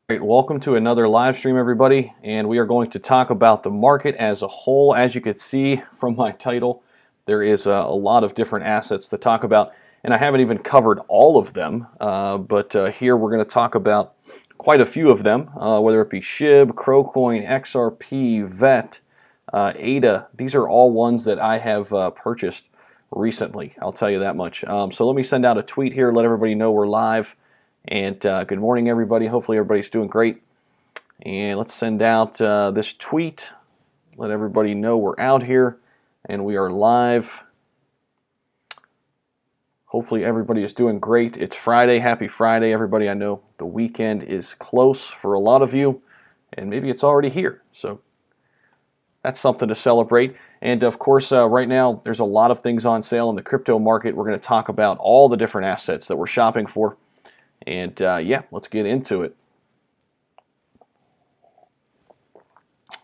Great. Welcome to another live stream, everybody, and we are going to talk about the market as a whole. As you can see from my title, there is a lot of different assets to talk about, and I haven't even covered all of them, but here we're going to talk about quite a few of them, whether it be SHIB, Coin, XRP, VET, ADA. These are all ones that I have purchased recently, I'll tell you that much. So let me send out a tweet here, let everybody know we're live. And good morning, everybody. Hopefully everybody's doing great. And let's send out this tweet. Let everybody know we're out here and we are live. Hopefully everybody is doing great. It's Friday. Happy Friday, everybody. I know the weekend is close for a lot of you, and maybe it's already here. So that's something to celebrate. And of course, right now, there's a lot of things on sale in the crypto market. We're going to talk about all the different assets that we're shopping for. And yeah, let's get into it.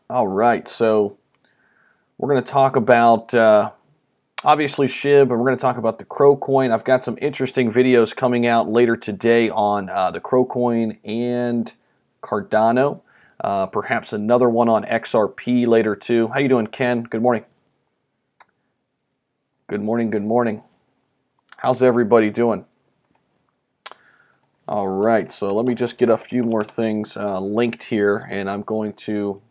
All right, so we're going to talk about obviously SHIB, and we're going to talk about the Coin. I've got some interesting videos coming out later today on the Coin and Cardano. Perhaps another one on XRP later too. How you doing, Ken? Good morning. Good morning, good morning. How's everybody doing? All right, so let me just get a few more things linked here, and I'm going to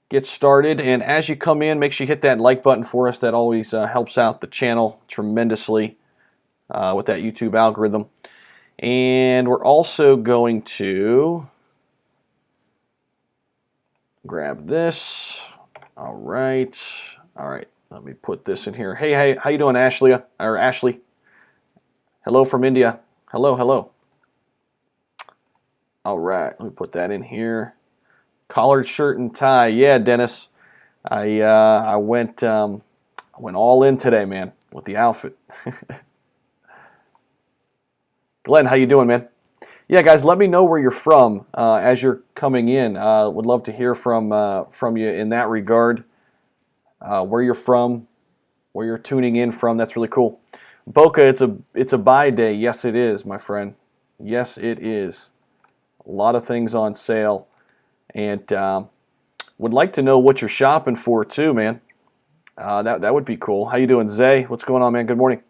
get started. And as you come in, make sure you hit that like button for us. That always helps out the channel tremendously with that YouTube algorithm. And we're also going to grab this. All right. Let me put this in here. Hey, how you doing, Ashley? Hello from India. Hello. All right, let me put that in here. Collared shirt and tie. Yeah, Dennis. I went all in today, man, with the outfit. Glenn, how you doing, man? Yeah, guys, let me know where you're from as you're coming in. Would love to hear from you in that regard. Where you're from, where you're tuning in from. That's really cool. Boca, it's a buy day. Yes, it is, my friend. Yes, it is. A lot of things on sale, and would like to know what you're shopping for too, man. That would be cool. How you doing, Zay? What's going on, man? Good morning.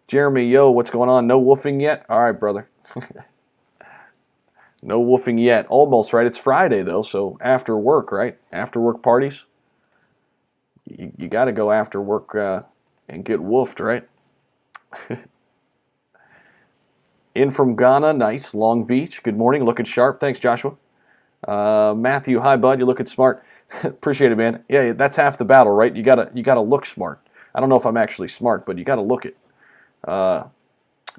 Jeremy, yo, what's going on? No woofing yet? All right, brother. No woofing yet. Almost, right? It's Friday, though, so after work, right? After work parties. You got to go after work and get woofed, right? In from Ghana, nice. Long Beach, good morning. Looking sharp. Thanks, Joshua. Matthew, hi, bud. You're looking smart. Appreciate it, man. Yeah, that's half the battle, right? You gotta look smart. I don't know if I'm actually smart, but you gotta look it.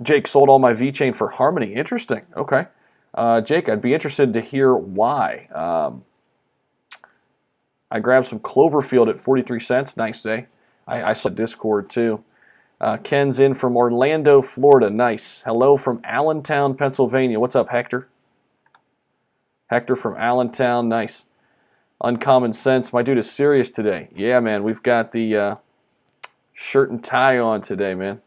Jake, sold all my VeChain for Harmony. Interesting. Okay. Jake, I'd be interested to hear why. I grabbed some Cloverfield at 43 cents. Nice, Zay. I saw Discord too. Ken's in from Orlando, Florida. Nice. Hello from Allentown, Pennsylvania. What's up, Hector? Hector from Allentown. Nice. Uncommon Sense. My dude is serious today. Yeah, man. We've got the shirt and tie on today, man.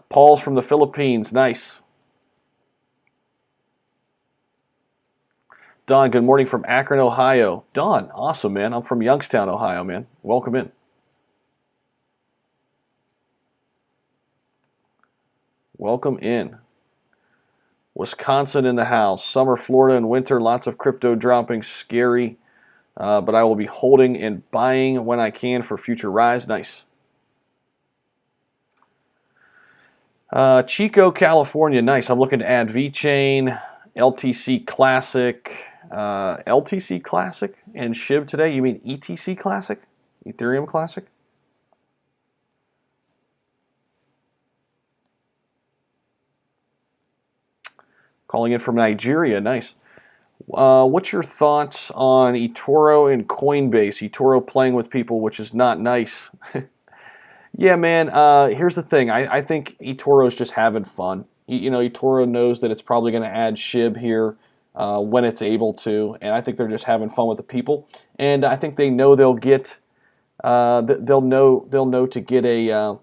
Paul's from the Philippines. Nice. Don, good morning from Akron, Ohio. Don, awesome, man. I'm from Youngstown, Ohio, man. Welcome in. Welcome in. Wisconsin in the house. Summer, Florida, and winter. Lots of crypto dropping. Scary. But I will be holding and buying when I can for future rise. Nice. Chico, California. Nice. I'm looking to add VeChain, LTC Classic, LTC Classic, and SHIB today. You mean ETC Classic? Ethereum Classic? Calling in from Nigeria. Nice. What's your thoughts on eToro and Coinbase? eToro playing with people, which is not nice. Yeah, man. Here's the thing. I think eToro is just having fun. You know, eToro knows that it's probably going to add SHIB here when it's able to, and I think they're just having fun with the people. And I think they know they'll get, they'll know to get a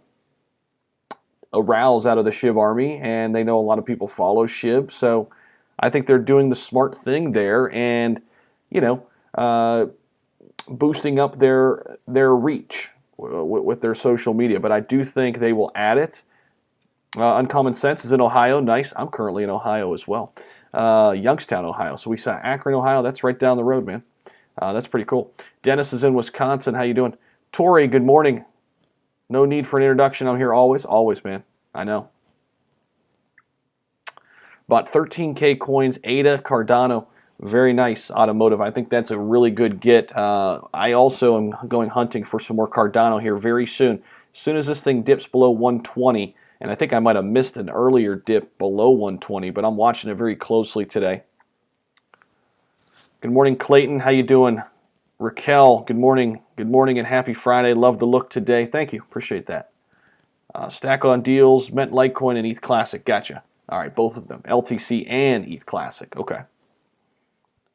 a rouse out of the SHIB army, and they know a lot of people follow SHIB, so I think they're doing the smart thing there, and boosting up their reach with their social media. But I do think they will add it. Uncommon Sense is in Ohio. Nice. I'm currently in Ohio as well. Youngstown, Ohio. So we saw Akron, Ohio. That's right down the road, man. That's pretty cool. Dennis is in Wisconsin. How you doing? Tori, good morning. No need for an introduction. I'm here always. Always, man. I know. Bought 13K coins. ADA, Cardano. Very nice automotive. I think that's a really good get. I also am going hunting for some more Cardano here very soon. As soon as this thing dips below 120, and I think I might have missed an earlier dip below 120, but I'm watching it very closely today. Good morning, Clayton. How you doing? Raquel, good morning. Good morning and happy Friday. Love the look today. Thank you. Appreciate that. Stack on deals, Mint Litecoin and ETH Classic. Gotcha. All right, both of them. LTC and ETH Classic. Okay.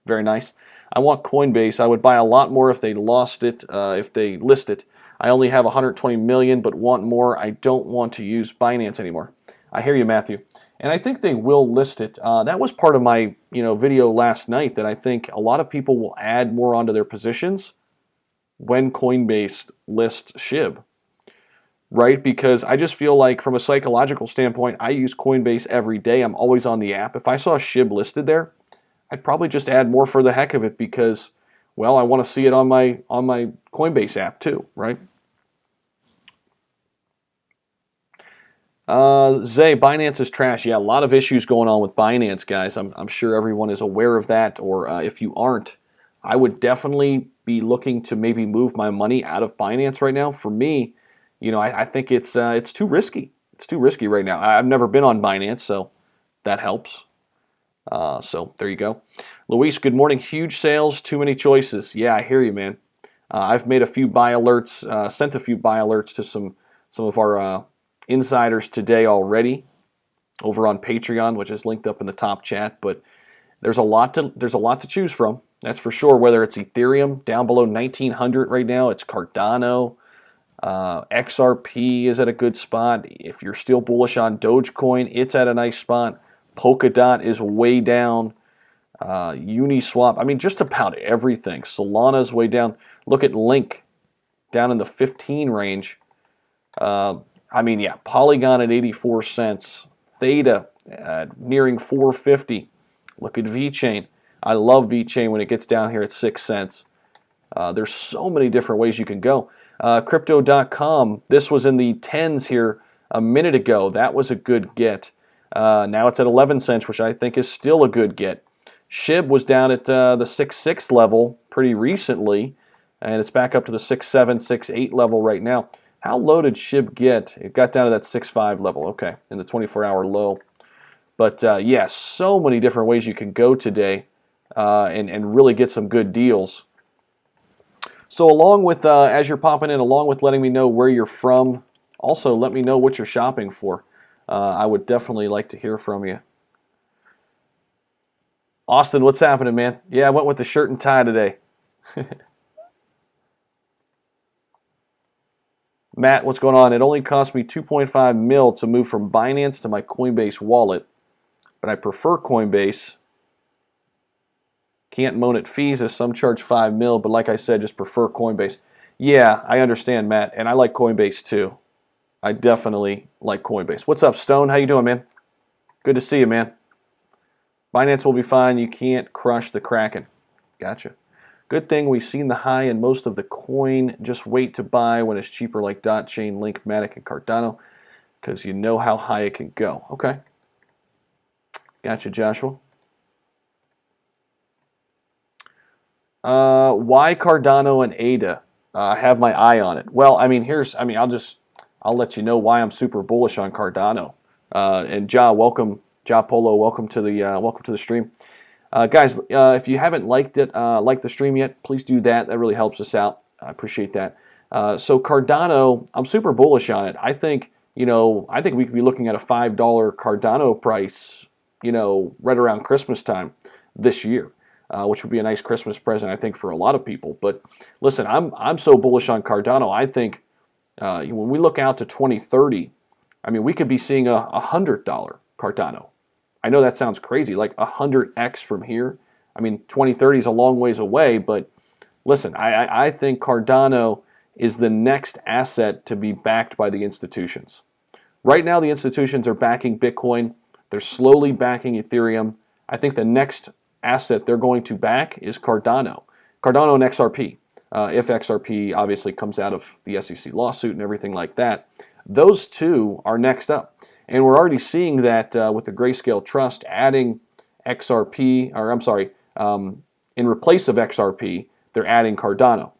Very nice. I want Coinbase. I would buy a lot more if they lost it, if they list it. I only have 120 million, but want more. I don't want to use Binance anymore. I hear you, Matthew. And I think they will list it. That was part of my video last night, that I think a lot of people will add more onto their positions when Coinbase lists SHIB. Right? Because I just feel like from a psychological standpoint, I use Coinbase every day. I'm always on the app. If I saw SHIB listed there, I'd probably just add more for the heck of it because, well, I want to see it on my Coinbase app too, right? Zay, Binance is trash. Yeah, a lot of issues going on with Binance, guys. I'm sure everyone is aware of that, or if you aren't, I would definitely be looking to maybe move my money out of Binance right now. For me, I think it's too risky. It's too risky right now. I've never been on Binance, so that helps. So there you go. Luis, good morning. Huge sales, too many choices. Yeah, I hear you, man. I've made a few buy alerts, sent a few buy alerts to some of our insiders today already over on Patreon, which is linked up in the top chat. But there's a lot to choose from. That's for sure. Whether it's Ethereum down below 1900 right now, it's Cardano. XRP is at a good spot. If you're still bullish on Dogecoin, it's at a nice spot. Polkadot is way down. Uniswap, I mean, just about everything. Solana's way down. Look at Link, down in the 15 range. I mean, yeah, Polygon at 84 cents. Theta nearing 450. Look at VeChain. I love VeChain when it gets down here at 6 cents. There's so many different ways you can go. Crypto.com, this was in the 10s here a minute ago. That was a good get. Now it's at 11 cents, which I think is still a good get. SHIB was down at the 6.6 level pretty recently, and it's back up to the 6.7, 6.8 level right now. How low did SHIB get? It got down to that 6.5 level, okay, in the 24-hour low. But yeah, so many different ways you can go today and really get some good deals. So along with, as you're popping in, along with letting me know where you're from, also let me know what you're shopping for. I would definitely like to hear from you. Austin, what's happening, man? Yeah, I went with the shirt and tie today. Matt, what's going on? It only cost me 2.5 mil to move from Binance to my Coinbase wallet, but I prefer Coinbase. Can't moan at fees as some charge 5 mil, but like I said, just prefer Coinbase. Yeah, I understand, Matt, and I like Coinbase too. I definitely like Coinbase. What's up, Stone? How you doing, man? Good to see you, man. Binance will be fine. You can't crush the Kraken. Gotcha. Good thing we've seen the high in most of the coin. Just wait to buy when it's cheaper like Dotchain, Link, Matic, and Cardano because you know how high it can go. Okay. Gotcha, Joshua. Why Cardano and ADA? I have my eye on it. Well, I mean, I'll let you know why I'm super bullish on Cardano. And welcome, Polo, welcome to the stream. Guys, if you haven't liked the stream yet, please do that. That really helps us out. I appreciate that. So Cardano, I'm super bullish on it. I think we could be looking at a $5 Cardano price, right around Christmas time this year, which would be a nice Christmas present, I think, for a lot of people. But listen, I'm so bullish on Cardano. I think when we look out to 2030, I mean, we could be seeing a $100 Cardano. I know that sounds crazy, like 100x from here. I mean, 2030 is a long ways away, but listen, I think Cardano is the next asset to be backed by the institutions. Right now, the institutions are backing Bitcoin. They're slowly backing Ethereum. I think the next asset they're going to back is Cardano. Cardano and XRP. If XRP obviously comes out of the SEC lawsuit and everything like that. Those two are next up. And we're already seeing that with the Grayscale Trust adding XRP, or I'm sorry, in replace of XRP, they're adding Cardano,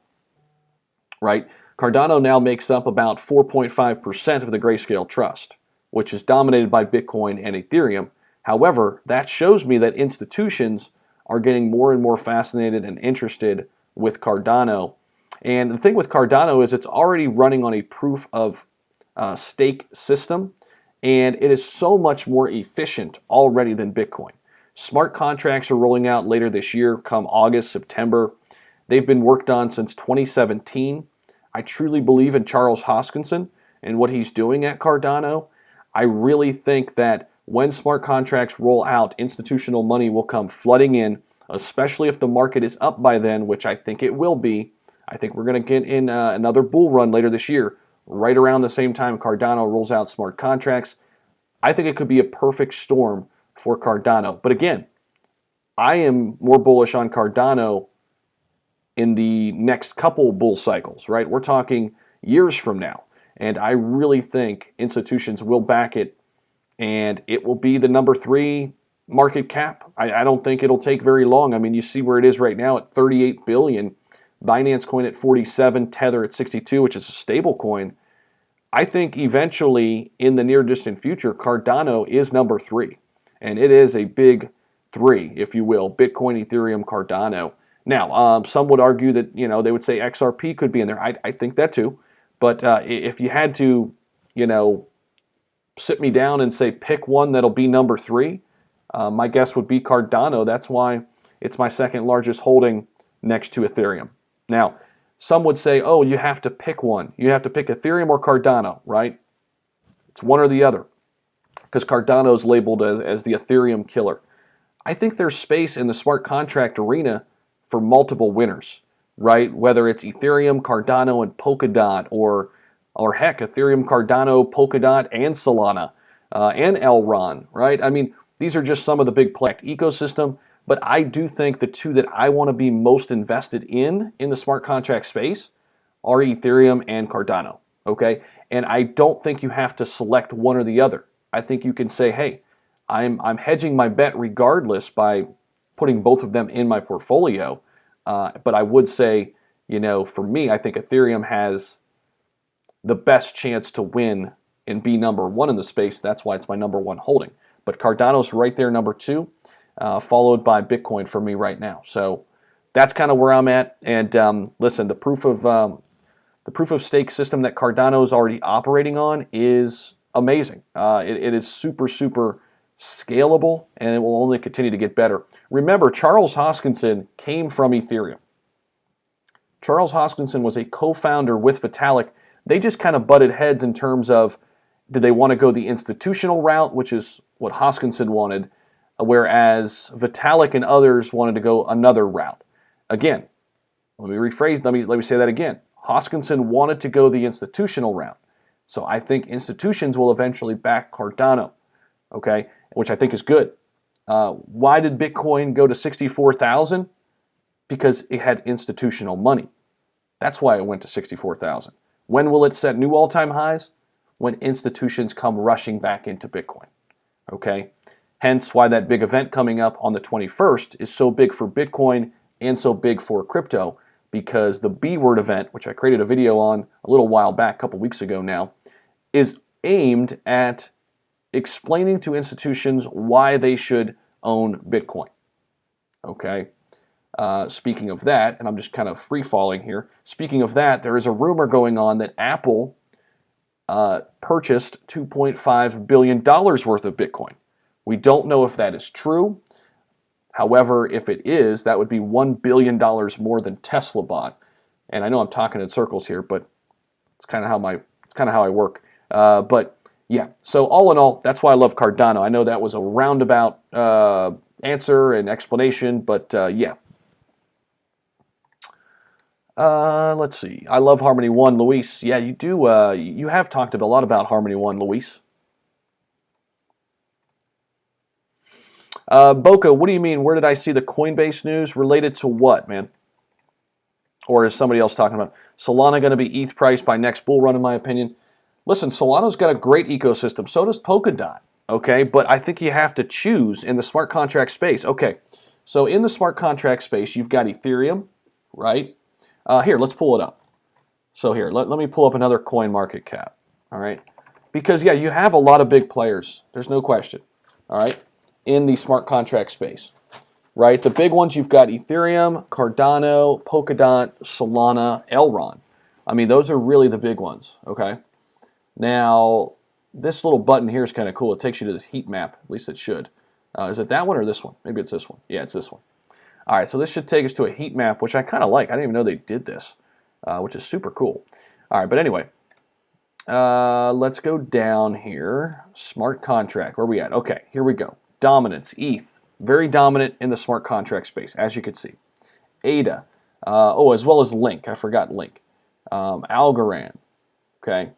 right? Cardano now makes up about 4.5% of the Grayscale Trust, which is dominated by Bitcoin and Ethereum. However, that shows me that institutions are getting more and more fascinated and interested with Cardano. And the thing with Cardano is it's already running on a proof of stake system, and it is so much more efficient already than Bitcoin. Smart contracts are rolling out later this year, come August, September. They've been worked on since 2017. I truly believe in Charles Hoskinson and what he's doing at Cardano. I really think that when smart contracts roll out, institutional money will come flooding in, especially if the market is up by then, which I think it will be. I think we're going to get in another bull run later this year, right around the same time Cardano rolls out smart contracts. I think it could be a perfect storm for Cardano. But again, I am more bullish on Cardano in the next couple bull cycles, right? We're talking years from now. And I really think institutions will back it, and it will be the number 3 market cap. I don't think it'll take very long. I mean, you see where it is right now at 38 billion, Binance Coin at 47, Tether at 62, which is a stable coin. I think eventually in the near distant future, Cardano is number 3. And it is a big 3, if you will, Bitcoin, Ethereum, Cardano. Now, some would argue that, they would say XRP could be in there. I think that too. But if you had to, sit me down and say pick one that'll be number 3, my guess would be Cardano. That's why it's my second largest holding next to Ethereum. Now, some would say, oh, you have to pick one. You have to pick Ethereum or Cardano, right? It's one or the other, because Cardano is labeled as the Ethereum killer. I think there's space in the smart contract arena for multiple winners, right? Whether it's Ethereum, Cardano, and Polkadot, or heck, Ethereum, Cardano, Polkadot, and Solana, and Elron, right? I mean, these are just some of the big ecosystem, but I do think the two that I want to be most invested in the smart contract space are Ethereum and Cardano, okay? And I don't think you have to select one or the other. I think you can say, hey, I'm hedging my bet regardless by putting both of them in my portfolio. But I would say, for me, I think Ethereum has the best chance to win and be number 1 in the space. That's why it's my number 1 holding. But Cardano's right there, number 2, followed by Bitcoin for me right now. So that's kind of where I'm at. And listen, the proof of stake system that Cardano is already operating on is amazing. It is super, super scalable, and it will only continue to get better. Remember, Charles Hoskinson came from Ethereum. Charles Hoskinson was a co-founder with Vitalik. They just kind of butted heads in terms of, did they want to go the institutional route, which is what Hoskinson wanted, whereas Vitalik and others wanted to go another route. Again, let me say that again. Hoskinson wanted to go the institutional route. So I think institutions will eventually back Cardano, okay, which I think is good. Why did Bitcoin go to 64,000? Because it had institutional money. That's why it went to 64,000. When will it set new all-time highs? When institutions come rushing back into Bitcoin, okay? Hence why that big event coming up on the 21st is so big for Bitcoin and so big for crypto, because the B-word event, which I created a video on a little while back, a couple weeks ago now, is aimed at explaining to institutions why they should own Bitcoin. Okay? Speaking of that, and I'm just kind of free-falling here, speaking of that, there is a rumor going on that Apple purchased $2.5 billion worth of Bitcoin. We don't know if that is true. However, if it is, that would be $1 billion more than Tesla bought. And I know I'm talking in circles here, but it's kind of how I work. But Yeah, so all in all, that's why I love Cardano. I know that was a roundabout answer and explanation, but yeah. Let's see. I love Harmony One, Luis. Yeah, you do. You have talked a lot about Harmony One, Luis. Boca, what do you mean? Where did I see the Coinbase news related to what, man? Or is somebody else talking about Solana going to be ETH price by next bull run? In my opinion, listen, Solana's got a great ecosystem. So does Polkadot. Okay, but I think you have to choose in the smart contract space. Okay, so in the smart contract space, you've got Ethereum, right? Here, let's pull it up. So here, let me pull up another coin market cap. All right, because yeah, you have a lot of big players. There's no question. All right, in the smart contract space, right? The big ones you've got Ethereum, Cardano, Polkadot, Solana, Elrond. I mean, those are really the big ones. Okay. Now, this little button here is kind of cool. It takes you to this heat map. At least it should. Is it that one or this one? Maybe it's this one. Yeah, it's this one. All right, so this should take us to a heat map, which I kind of like. I didn't even know they did this, which is super cool. All right, but anyway, let's go down here. Smart contract. Where are we at? Okay, here we go. Dominance, ETH. Very dominant in the smart contract space, as you can see. ADA. As well as Link. I forgot Link. Algorand. Okay.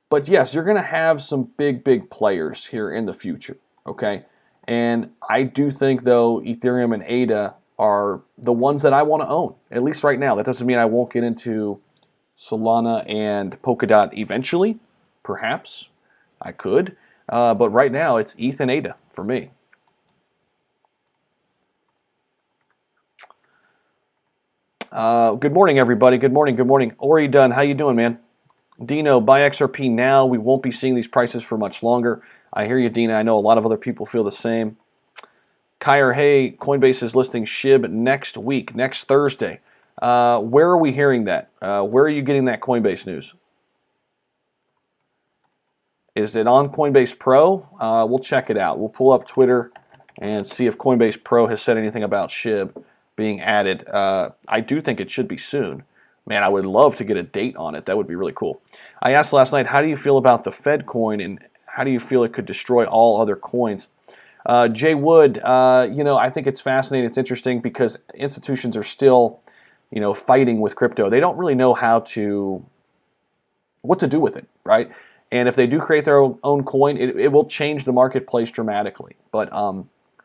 But yes, you're going to have some big players here in the future, okay? And I do think, though, Ethereum and ADA are the ones that I want to own, at least right now. That doesn't mean I won't get into Solana and Polkadot eventually. Perhaps I could. But right now, it's ETH and ADA for me. Good morning, everybody. Good morning. Good morning. Ori Dunn, how you doing, man? Dino, buy XRP now. We won't be seeing these prices for much longer. I hear you, Dina. I know a lot of other people feel the same. Kyer, hey, Coinbase is listing SHIB next week, next Thursday. Where are we hearing that? Where are you getting that Coinbase news? Is it on Coinbase Pro? We'll check it out. We'll pull up Twitter and see if Coinbase Pro has said anything about SHIB being added. I do think it should be soon. Man, I would love to get a date on it. That would be really cool. I asked last night, how do you feel about the Fed coin and how do you feel it could destroy all other coins? Jay Wood, I think it's fascinating. It's interesting because institutions are still, fighting with crypto. They don't really know what to do with it, right? And if they do create their own coin, it will change the marketplace dramatically. But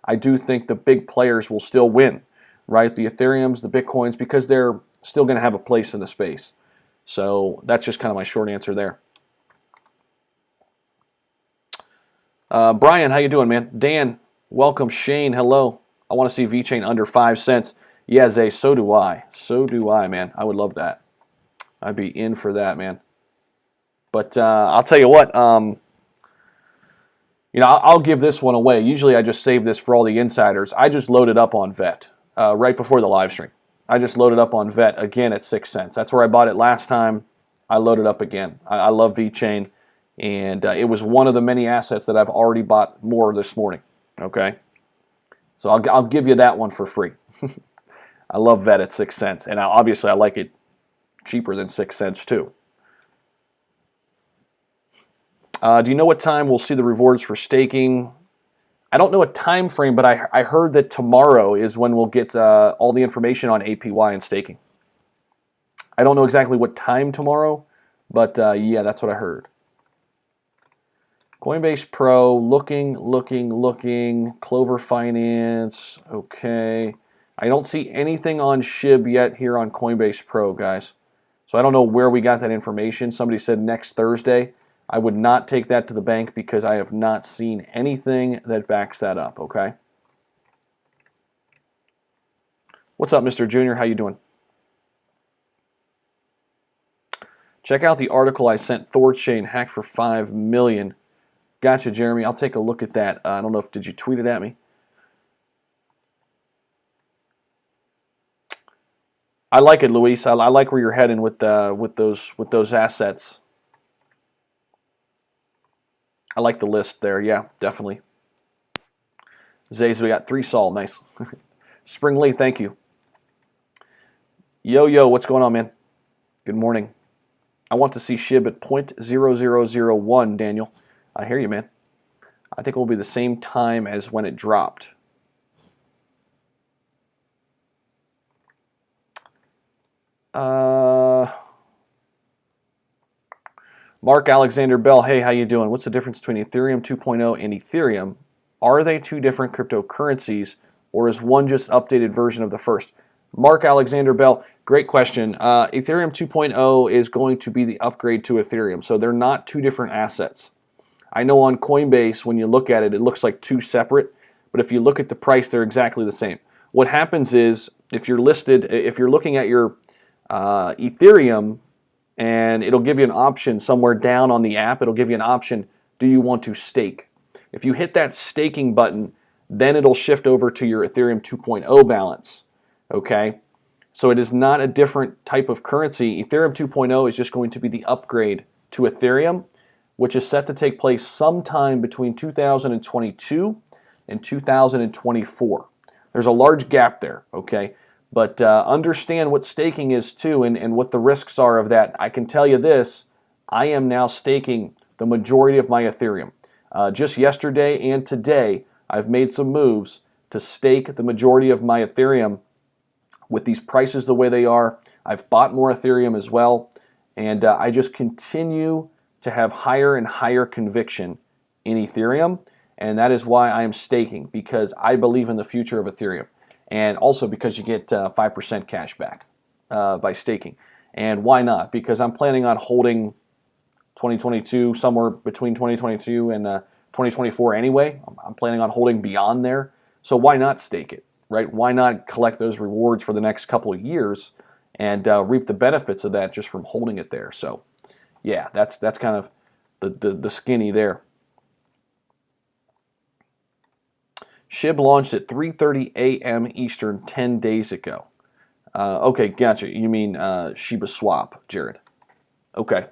I do think the big players will still win, right? The Ethereums, the Bitcoins, because they're still going to have a place in the space. So that's just kind of my short answer there. Brian, how you doing, man? Dan, welcome. Shane, hello. I want to see VeChain under 5 cents. Yeah, Zay, so do I. So do I, man. I would love that. I'd be in for that, man. But I'll tell you what, I'll give this one away. Usually I just save this for all the insiders. I just loaded up on VET right before the live stream. I just loaded up on VET again at 6 cents. That's where I bought it last time. I loaded up again. I love VeChain, and it was one of the many assets that I've already bought more this morning. Okay, so I'll give you that one for free. I love VET at 6 cents, and obviously I like it cheaper than 6 cents too. Do you know what time we'll see the rewards for staking? I don't know a time frame, but I heard that tomorrow is when we'll get all the information on APY and staking. I don't know exactly what time tomorrow, but yeah, that's what I heard. Coinbase Pro, looking. Clover Finance, okay. I don't see anything on SHIB yet here on Coinbase Pro, guys. So I don't know where we got that information. Somebody said next Thursday. I would not take that to the bank because I have not seen anything that backs that up, okay? What's up, Mr. Junior? How you doing? Check out the article I sent. Thor chain hacked for 5 million. Gotcha, Jeremy. I'll take a look at that. I don't know if did you tweet it at me? I like it, Luis. I like where you're heading with those assets. I like the list there. Yeah, definitely. Zays, we got 3 Sol. Nice. Spring Lee, thank you. Yo, what's going on, man? Good morning. I want to see SHIB at 0.0001, Daniel. I hear you, man. I think it will be the same time as when it dropped. Mark Alexander Bell, hey, how you doing? What's the difference between Ethereum 2.0 and Ethereum? Are they two different cryptocurrencies, or is one just updated version of the first? Mark Alexander Bell, great question. Ethereum 2.0 is going to be the upgrade to Ethereum, so they're not two different assets. I know on Coinbase, when you look at it, it looks like two separate, but if you look at the price, they're exactly the same. What happens is, if you're looking at your Ethereum, and it'll give you an option somewhere down on the app, it'll give you an option, do you want to stake? If you hit that staking button, then it'll shift over to your Ethereum 2.0 balance, okay? So it is not a different type of currency. Ethereum 2.0 is just going to be the upgrade to Ethereum, which is set to take place sometime between 2022 and 2024. There's a large gap there, okay? But understand what staking is too, and what the risks are of that. I can tell you this, I am now staking the majority of my Ethereum. Just yesterday and today, I've made some moves to stake the majority of my Ethereum. With these prices the way they are, I've bought more Ethereum as well, and I just continue to have higher and higher conviction in Ethereum, and that is why I am staking, because I believe in the future of Ethereum. And also because you get 5% cash back by staking. And why not? Because I'm planning on holding 2022, somewhere between 2022 and 2024 anyway. I'm planning on holding beyond there. So why not stake it, right? Why not collect those rewards for the next couple of years and reap the benefits of that just from holding it there? So yeah, that's kind of the skinny there. SHIB launched at 3:30 a.m. Eastern 10 days ago. Okay, gotcha. You mean Shiba Swap, Jared. Okay.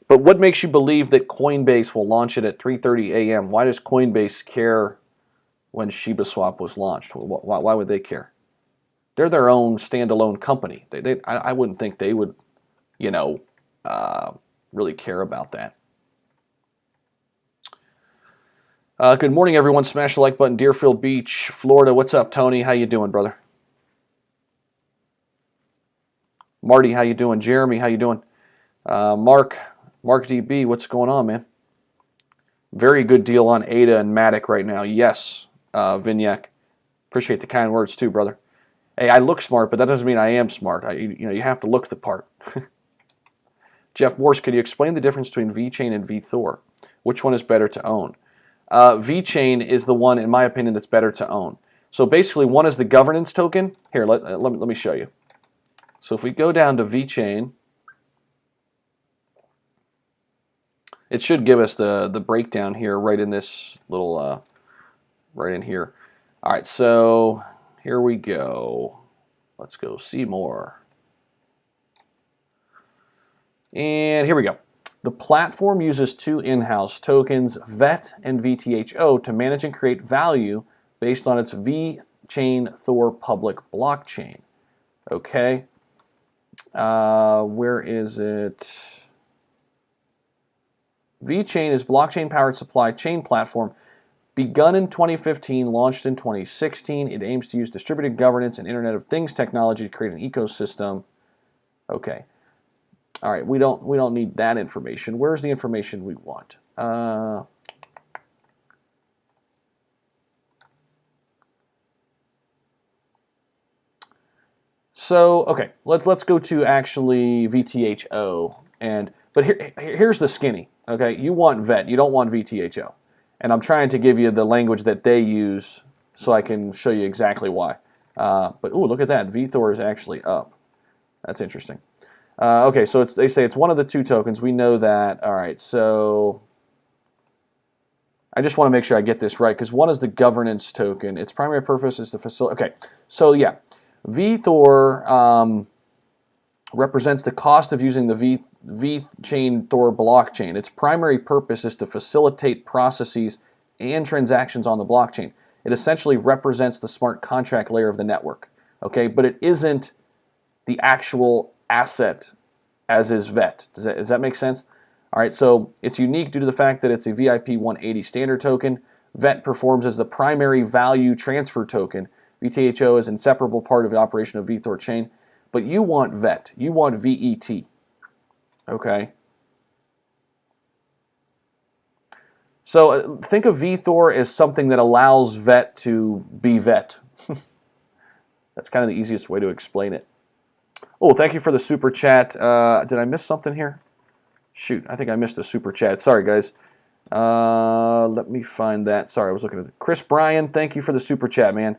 But what makes you believe that Coinbase will launch it at 3:30 a.m.? Why does Coinbase care when Shiba Swap was launched? Why would they care? They're their own standalone company. I wouldn't think they would, really care about that. Good morning, everyone. Smash the like button. Deerfield Beach, Florida. What's up, Tony? How you doing, brother? Marty, how you doing? Jeremy, how you doing? Mark DB, what's going on, man? Very good deal on ADA and Matic right now. Yes, Vignac. Appreciate the kind words too, brother. Hey, I look smart, but that doesn't mean I am smart. You have to look the part. Jeff Morse, could you explain the difference between VeChain and VThor? Which one is better to own? VeChain is the one, in my opinion, that's better to own. So basically, one is the governance token. Here, let me show you. So if we go down to VeChain, it should give us the breakdown here right in this little, right in here. All right, so here we go. Let's go see more. And here we go. The platform uses two in-house tokens, VET and VTHO, to manage and create value based on its VeChain Thor public blockchain. Okay. Where is it? VeChain is blockchain-powered supply chain platform. Begun in 2015, launched in 2016. It aims to use distributed governance and Internet of Things technology to create an ecosystem. Okay. All right, we don't need that information. Where's the information we want? So okay, let's go to actually VTHO, but here's the skinny. Okay, you want VET, you don't want VTHO, and I'm trying to give you the language that they use so I can show you exactly why. But ooh, look at that, VThor is actually up. That's interesting. Okay, so they say it's one of the two tokens. We know that. All right, so I just want to make sure I get this right, because one is the governance token. Its primary purpose is to facilitate. Okay, so yeah, VThor represents the cost of using the VeChain Thor blockchain. Its primary purpose is to facilitate processes and transactions on the blockchain. It essentially represents the smart contract layer of the network. Okay, but it isn't the actual asset as is VET. Does that make sense? All right, so it's unique due to the fact that it's a VIP 180 standard token. VET performs as the primary value transfer token. VTHO is an inseparable part of the operation of Thor chain. But you want VET. You want VET. Okay? So think of Thor as something that allows VET to be VET. That's kind of the easiest way to explain it. Oh, thank you for the super chat. Did I miss something here? Shoot, I think I missed a super chat. Sorry, guys. Let me find that. Sorry, I was looking at it. Chris Bryan, thank you for the super chat, man.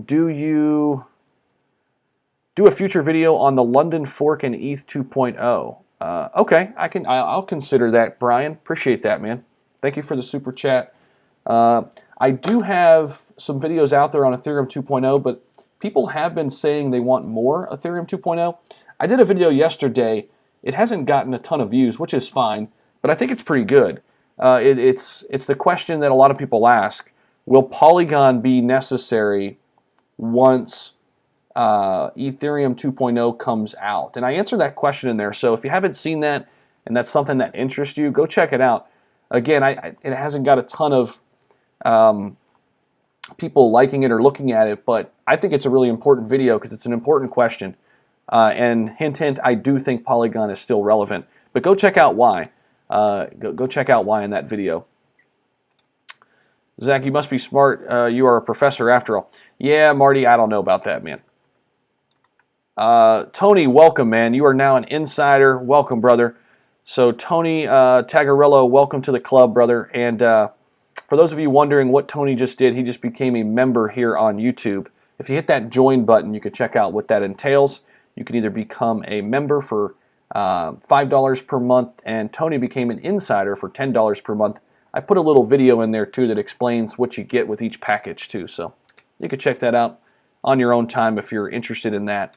Do you do a future video on the London fork and ETH 2.0? Okay, I'll consider that, Brian. Appreciate that, man. Thank you for the super chat. I do have some videos out there on Ethereum 2.0, but people have been saying they want more Ethereum 2.0. I did a video yesterday. It hasn't gotten a ton of views, which is fine, but I think it's pretty good. It's the question that a lot of people ask: will Polygon be necessary once Ethereum 2.0 comes out? And I answer that question in there. So if you haven't seen that and that's something that interests you, go check it out. Again, it hasn't got a ton of people liking it or looking at it, but I think it's a really important video because it's an important question. And hint, hint, I do think Polygon is still relevant. But go check out why. Go check out why in that video. Zach, you must be smart. You are a professor after all. Yeah, Marty, I don't know about that, man. Tony, welcome, man. You are now an insider. Welcome, brother. So Tony Tagarello, welcome to the club, brother. And for those of you wondering what Tony just did, he just became a member here on YouTube. If you hit that join button, you can check out what that entails. You can either become a member for $5 per month, and Tony became an insider for $10 per month. I put a little video in there, too, that explains what you get with each package, too. So you can check that out on your own time if you're interested in that.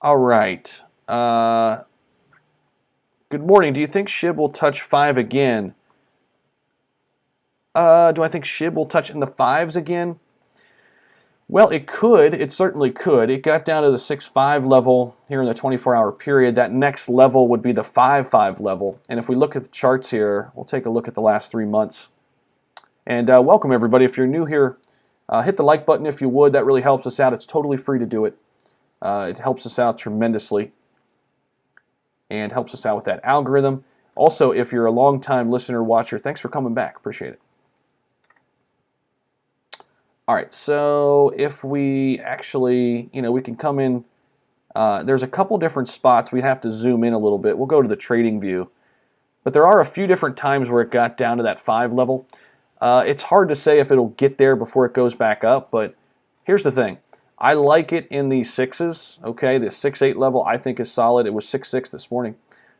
All right. Good morning. Do you think SHIB will touch 5 again? Do I think SHIB will touch in the 5s again? Well, it could. It certainly could. It got down to the 6.5 level here in the 24-hour period. That next level would be the 5.5 level. And if we look at the charts here, we'll take a look at the last 3 months. And welcome, everybody. If you're new here, hit the like button if you would. That really helps us out. It's totally free to do it. It helps us out tremendously and helps us out with that algorithm. Also, if you're a long-time listener, watcher, thanks for coming back. Appreciate it. All right, so if we actually, we can come in. There's a couple different spots. We'd have to zoom in a little bit. We'll go to the trading view. But there are a few different times where it got down to that 5 level. It's hard to say if it'll get there before it goes back up, but here's the thing. I like it in the 6s, okay? The 6.8 level I think is solid. It was 6.6 this morning.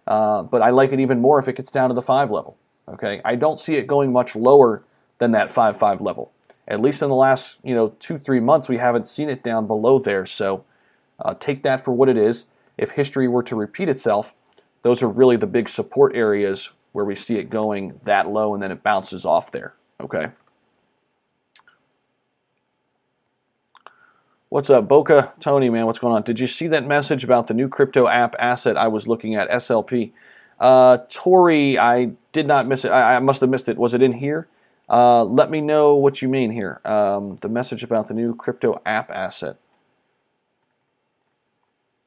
But I like it even more if it gets down to the 5 level, okay? I don't see it going much lower than that 5.5 level. At least in the last, 2-3 months, we haven't seen it down below there. So take that for what it is. If history were to repeat itself, those are really the big support areas where we see it going that low and then it bounces off there, okay? What's up, Boca? Tony, man, what's going on? Did you see that message about the new crypto app asset I was looking at, SLP? Tori, I did not miss it. I must have missed it. Was it in here? Let me know what you mean here. The message about the new crypto app asset.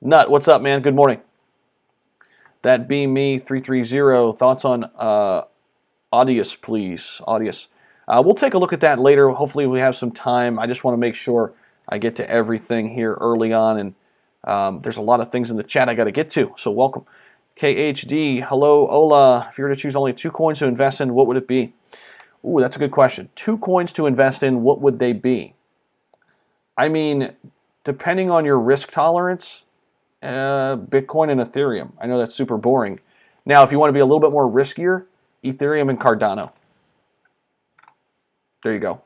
Nut, what's up, man? Good morning. That be me 330. Thoughts on Audius, please. Audius. We'll take a look at that later. Hopefully we have some time. I just want to make sure I get to everything here early on, and there's a lot of things in the chat I got to get to. So welcome. KHD, hello, hola. If you were to choose only 2 coins to invest in, what would it be? Ooh, that's a good question. 2 coins to invest in, what would they be? I mean, depending on your risk tolerance, Bitcoin and Ethereum. I know that's super boring. Now, if you want to be a little bit more riskier, Ethereum and Cardano. There you go.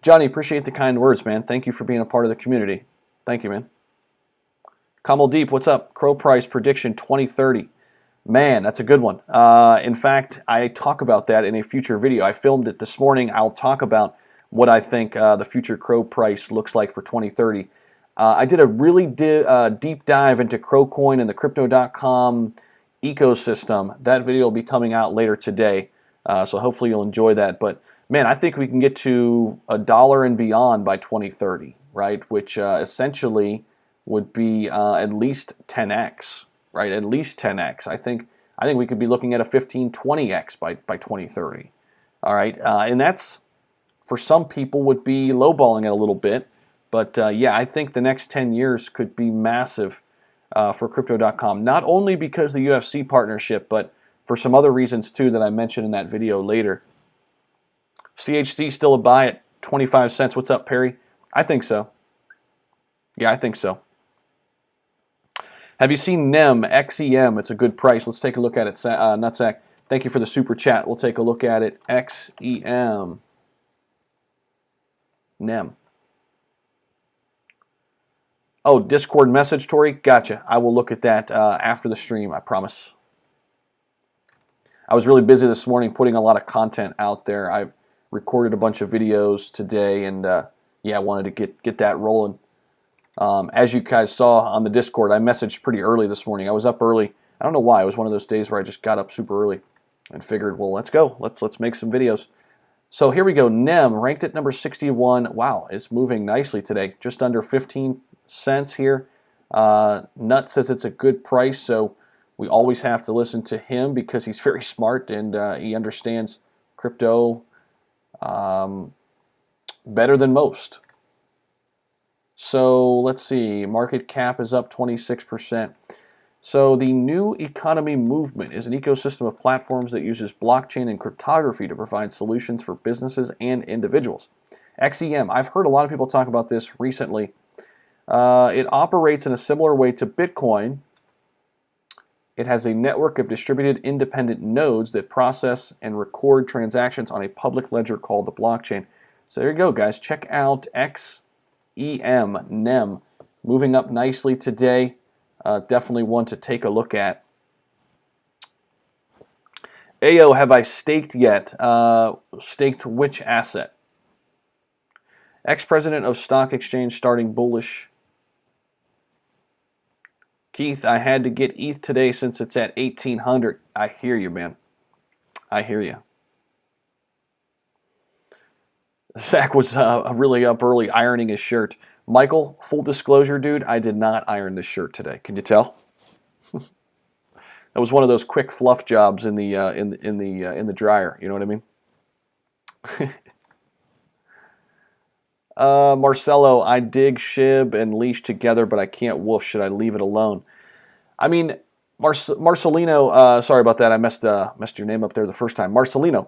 Johnny, appreciate the kind words, man. Thank you for being a part of the community. Thank you, man. Kamal Deep, what's up? Crow price prediction 2030. Man, that's a good one. In fact, I talk about that in a future video. I filmed it this morning. I'll talk about what I think the future Crow price looks like for 2030. I did a really deep dive into Coin and the Crypto.com ecosystem. That video will be coming out later today, so hopefully you'll enjoy that. But man, I think we can get to $1 and beyond by 2030, right? Which essentially would be at least 10x, right? At least 10x. I think we could be looking at a 15, 20x by 2030. All right, and that's, for some people, would be lowballing it a little bit. But yeah, I think the next 10 years could be massive for Crypto.com. Not only because of the UFC partnership, but for some other reasons too that I mentioned in that video later. CHC still a buy at 25 cents. What's up, Perry? I think so. Yeah, I think so. Have you seen NEM, XEM? It's a good price. Let's take a look at it. Nutsack, thank you for the super chat. We'll take a look at it. XEM. NEM. Oh, Discord message, Tori? Gotcha. I will look at that after the stream, I promise. I was really busy this morning putting a lot of content out there. I've recorded a bunch of videos today, and yeah, I wanted to get that rolling. As you guys saw on the Discord, I messaged pretty early this morning. I was up early. I don't know why. It was one of those days where I just got up super early and figured, well, let's go. Let's make some videos. So here we go. NEM ranked at number 61. Wow, it's moving nicely today. Just under 15 cents here. Nut says it's a good price, so we always have to listen to him because he's very smart and he understands crypto better than most. So let's see, market cap is up 26%. So the new economy movement is an ecosystem of platforms that uses blockchain and cryptography to provide solutions for businesses and individuals. XEM, I've heard a lot of people talk about this recently. It operates in a similar way to Bitcoin. It has a network of distributed independent nodes that process and record transactions on a public ledger called the blockchain. So there you go, guys. Check out XEM, NEM, moving up nicely today. Definitely one to take a look at. Ayo, have I staked yet? Staked which asset? Ex-president of stock exchange starting bullish. Keith, I had to get ETH today since it's at 1,800. I hear you, man. I hear you. Zach was really up early ironing his shirt. Michael, full disclosure, dude, I did not iron this shirt today. Can you tell? That was one of those quick fluff jobs in the dryer. You know what I mean? Marcelo, I dig Shib and Leash together, but I can't woof. Should I leave it alone? I mean, Marcelino, sorry about that. I messed your name up there the first time. Marcelino,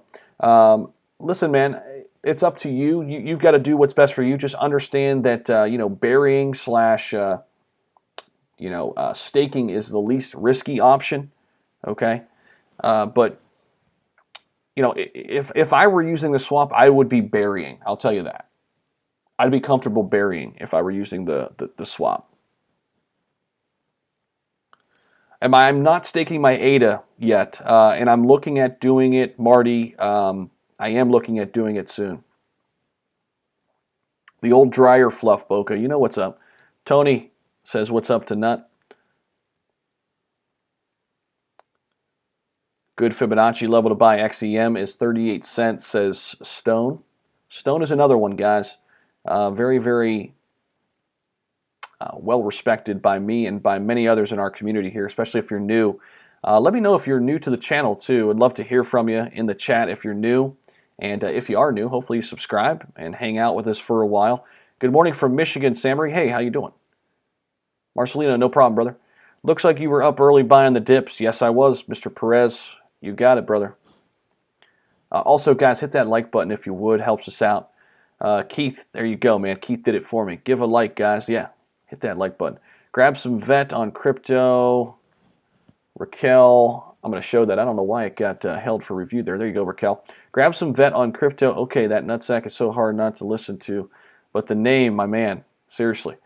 listen, man, it's up to you. You've got to do what's best for you. Just understand that, burying / staking is the least risky option. Okay. But, if I were using the swap, I would be burying. I'll tell you that. I'd be comfortable burying if I were using the swap. And I'm not staking my ADA yet, and I'm looking at doing it, Marty. I am looking at doing it soon. The old dryer fluff, Boca. You know what's up. Tony says, what's up to Nut? Good Fibonacci level to buy XEM is 38 cents, says Stone. Stone is another one, guys. Very, very well respected by me and by many others in our community here, especially if you're new. Let me know if you're new to the channel too. I'd love to hear from you in the chat if you're new. And if you are new, hopefully you subscribe and hang out with us for a while. Good morning from Michigan, Samory. Hey, how you doing? Marcelino, no problem, brother. Looks like you were up early buying the dips. Yes, I was, Mr. Perez. You got it, brother. Also, guys, hit that like button if you would. Helps us out. Keith, there you go, man. Keith did it for me. Give a like, guys. Yeah, hit that like button. Grab some vet on crypto. Raquel, I'm going to show that. I don't know why it got held for review there. There you go, Raquel. Grab some vet on crypto. Okay, that nutsack is so hard not to listen to. But the name, my man, seriously.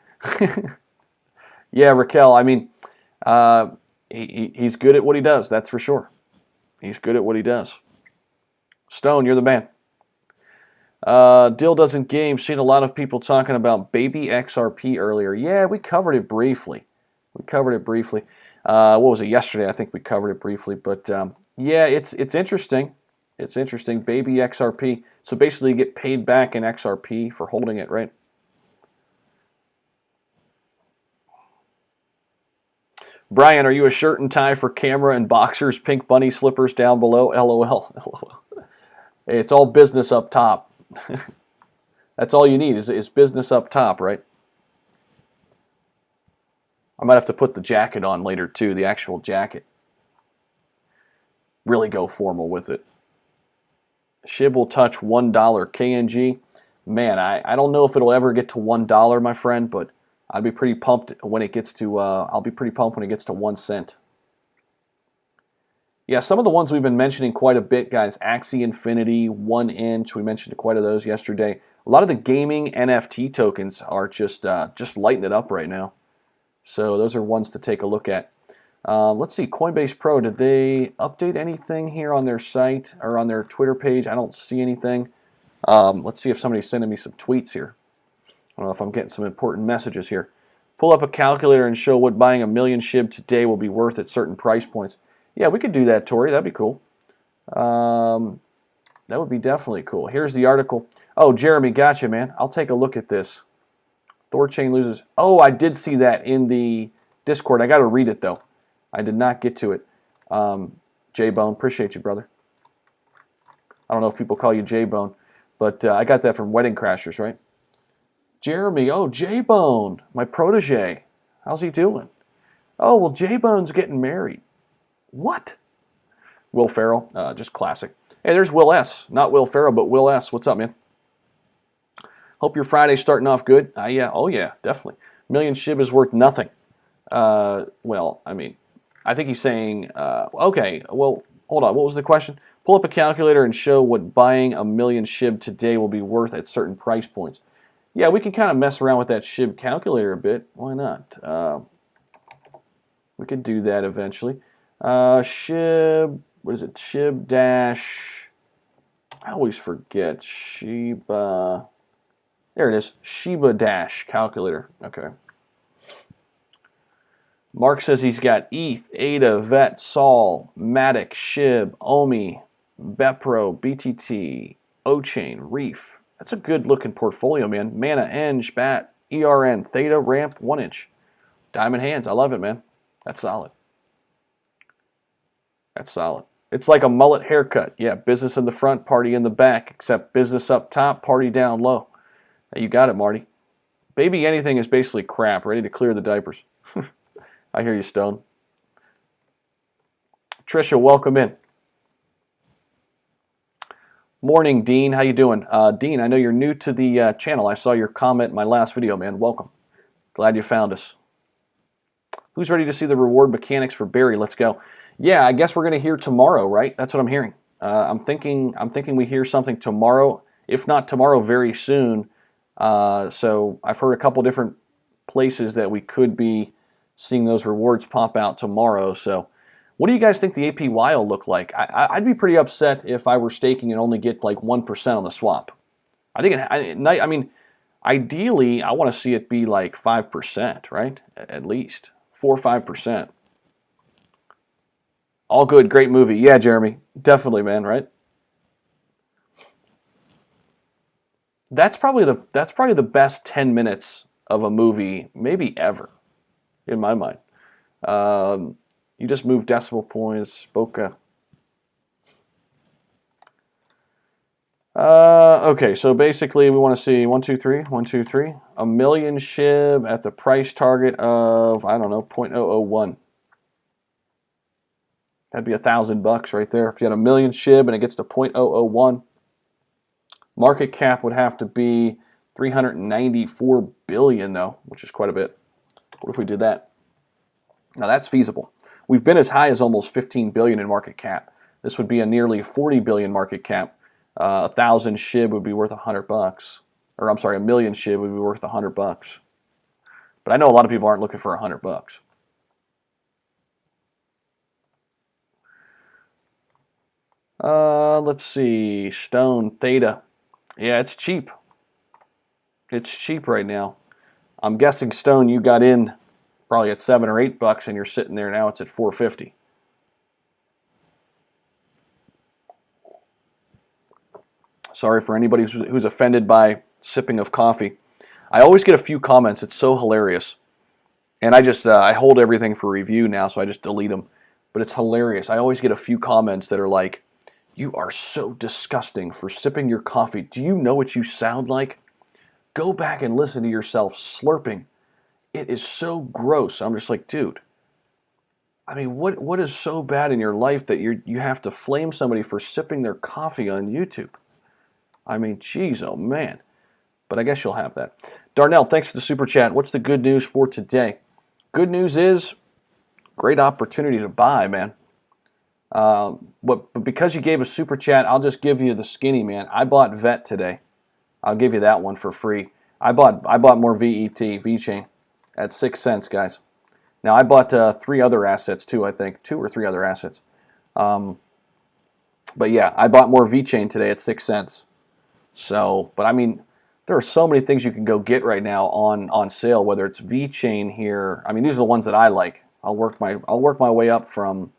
Yeah, Raquel, I mean, he's good at what he does. That's for sure. He's good at what he does. Stone, you're the man. Dill doesn't game. Seen a lot of people talking about baby XRP earlier. Yeah, we covered it briefly. What was it, yesterday? I think we covered it briefly. But yeah, it's interesting. It's interesting. Baby XRP. So basically you get paid back in XRP for holding it, right? Brian, are you a shirt and tie for camera and boxers, pink bunny slippers down below? LOL. LOL. It's all business up top. That's all you need is business up top, right? I might have to put the jacket on later too, the actual jacket. Really go formal with it. SHIB will touch $1 KNG. Man, I don't know if it'll ever get to $1, my friend, but I'd be pretty pumped when it gets to I'll be pretty pumped when it gets to 1 cent. Yeah, some of the ones we've been mentioning quite a bit, guys. Axie Infinity, 1 inch. We mentioned quite a those yesterday. A lot of the gaming NFT tokens are just lighting it up right now. So those are ones to take a look at. Let's see, Coinbase Pro, did they update anything here on their site or on their Twitter page? I don't see anything. Let's see if somebody's sending me some tweets here. I don't know if I'm getting some important messages here. Pull up a calculator and show what buying 1 million SHIB today will be worth at certain price points. Yeah, we could do that, Tori. That'd be cool. That would be definitely cool. Here's the article. Oh, Jeremy, gotcha, man. I'll take a look at this. Thor chain loses. Oh, I did see that in the Discord. I got to read it, though. I did not get to it. J-Bone, appreciate you, brother. I don't know if people call you J-Bone, but I got that from Wedding Crashers, right? Jeremy, oh, J-Bone, my protege. How's he doing? Oh, well, J-Bone's getting married. What? Will Ferrell, just classic. Hey, there's Will S. Not Will Ferrell, but Will S. What's up, man? Hope your Friday's starting off good. Yeah, oh yeah, definitely. 1 million SHIB is worth nothing. Well, I mean, I think he's saying, okay, well, hold on. What was the question? Pull up a calculator and show what buying 1 million SHIB today will be worth at certain price points. Yeah, we can kind of mess around with that SHIB calculator a bit. Why not? We could do that eventually. SHIB, what is it? SHIB dash, I always forget. Shiba, there it is. Shiba dash calculator. Okay. Mark says he's got ETH, ADA, VET, SOL, Matic, SHIB, OMI, BEPRO, BTT, OChain, Reef. That's a good looking portfolio, man. Mana, Eng, BAT, ERN, Theta, Ramp, 1 inch. Diamond hands. I love it, man. That's solid. That's solid. It's like a mullet haircut. Yeah, business in the front, party in the back, except business up top, party down low. You got it, Marty. Baby anything is basically crap, ready to clear the diapers. I hear you, Stone. Trisha, welcome in. Morning, Dean. How you doing? Dean, I know you're new to the channel. I saw your comment in my last video, man. Welcome. Glad you found us. Who's ready to see the reward mechanics for Barry? Let's go. Yeah, I guess we're going to hear tomorrow, right? That's what I'm hearing. I'm thinking we hear something tomorrow. If not tomorrow, very soon. So I've heard a couple different places that we could be seeing those rewards pop out tomorrow. So what do you guys think the APY will look like? I'd be pretty upset if I were staking and only get like 1% on the swap. I think, I mean, ideally, I want to see it be like 5%, right? At least 4 or 5%. All good, great movie. Yeah, Jeremy, definitely, man, right? That's probably the best 10 minutes of a movie maybe ever, in my mind. You just move decimal points, Boca. Okay, so basically we want to see 1, 2, 3, 1, 2, 3. 1 million SHIB at the price target of, I don't know, 0.001. That'd be $1,000 right there. If you had 1 million SHIB and it gets to 0.001, market cap would have to be 394 billion though, which is quite a bit. What if we did that? Now that's feasible. We've been as high as almost 15 billion in market cap. This would be a nearly 40 billion market cap. 1,000 SHIB would be worth $100, or I'm sorry, 1 million SHIB would be worth $100. But I know a lot of people aren't looking for $100. Let's see, Stone, Theta. Yeah, it's cheap. It's cheap right now. I'm guessing, Stone, you got in probably at $7 or $8, and you're sitting there now. It's at $4.50. Sorry for anybody who's offended by sipping of coffee. I always get a few comments. It's so hilarious. And I hold everything for review now, so I just delete them. But it's hilarious. I always get a few comments that are like, "You are so disgusting for sipping your coffee. Do you know what you sound like? Go back and listen to yourself slurping. It is so gross." I'm just like, dude. I mean, what is so bad in your life that you have to flame somebody for sipping their coffee on YouTube? I mean, geez, oh man. But I guess you'll have that. Darnell, thanks for the super chat. What's the good news for today? Good news is great opportunity to buy, man. But because you gave a super chat, I'll just give you the skinny, man. I bought VET today. I'll give you that one for free. I bought more VET, VeChain, at 6 cents, guys. Now I bought 3 other assets too. I think 2 or 3 other assets. But yeah, I bought more VeChain today at 6 cents. So, but I mean, there are so many things you can go get right now on sale. Whether it's VeChain here, I mean, these are the ones that I like. I'll work my way up from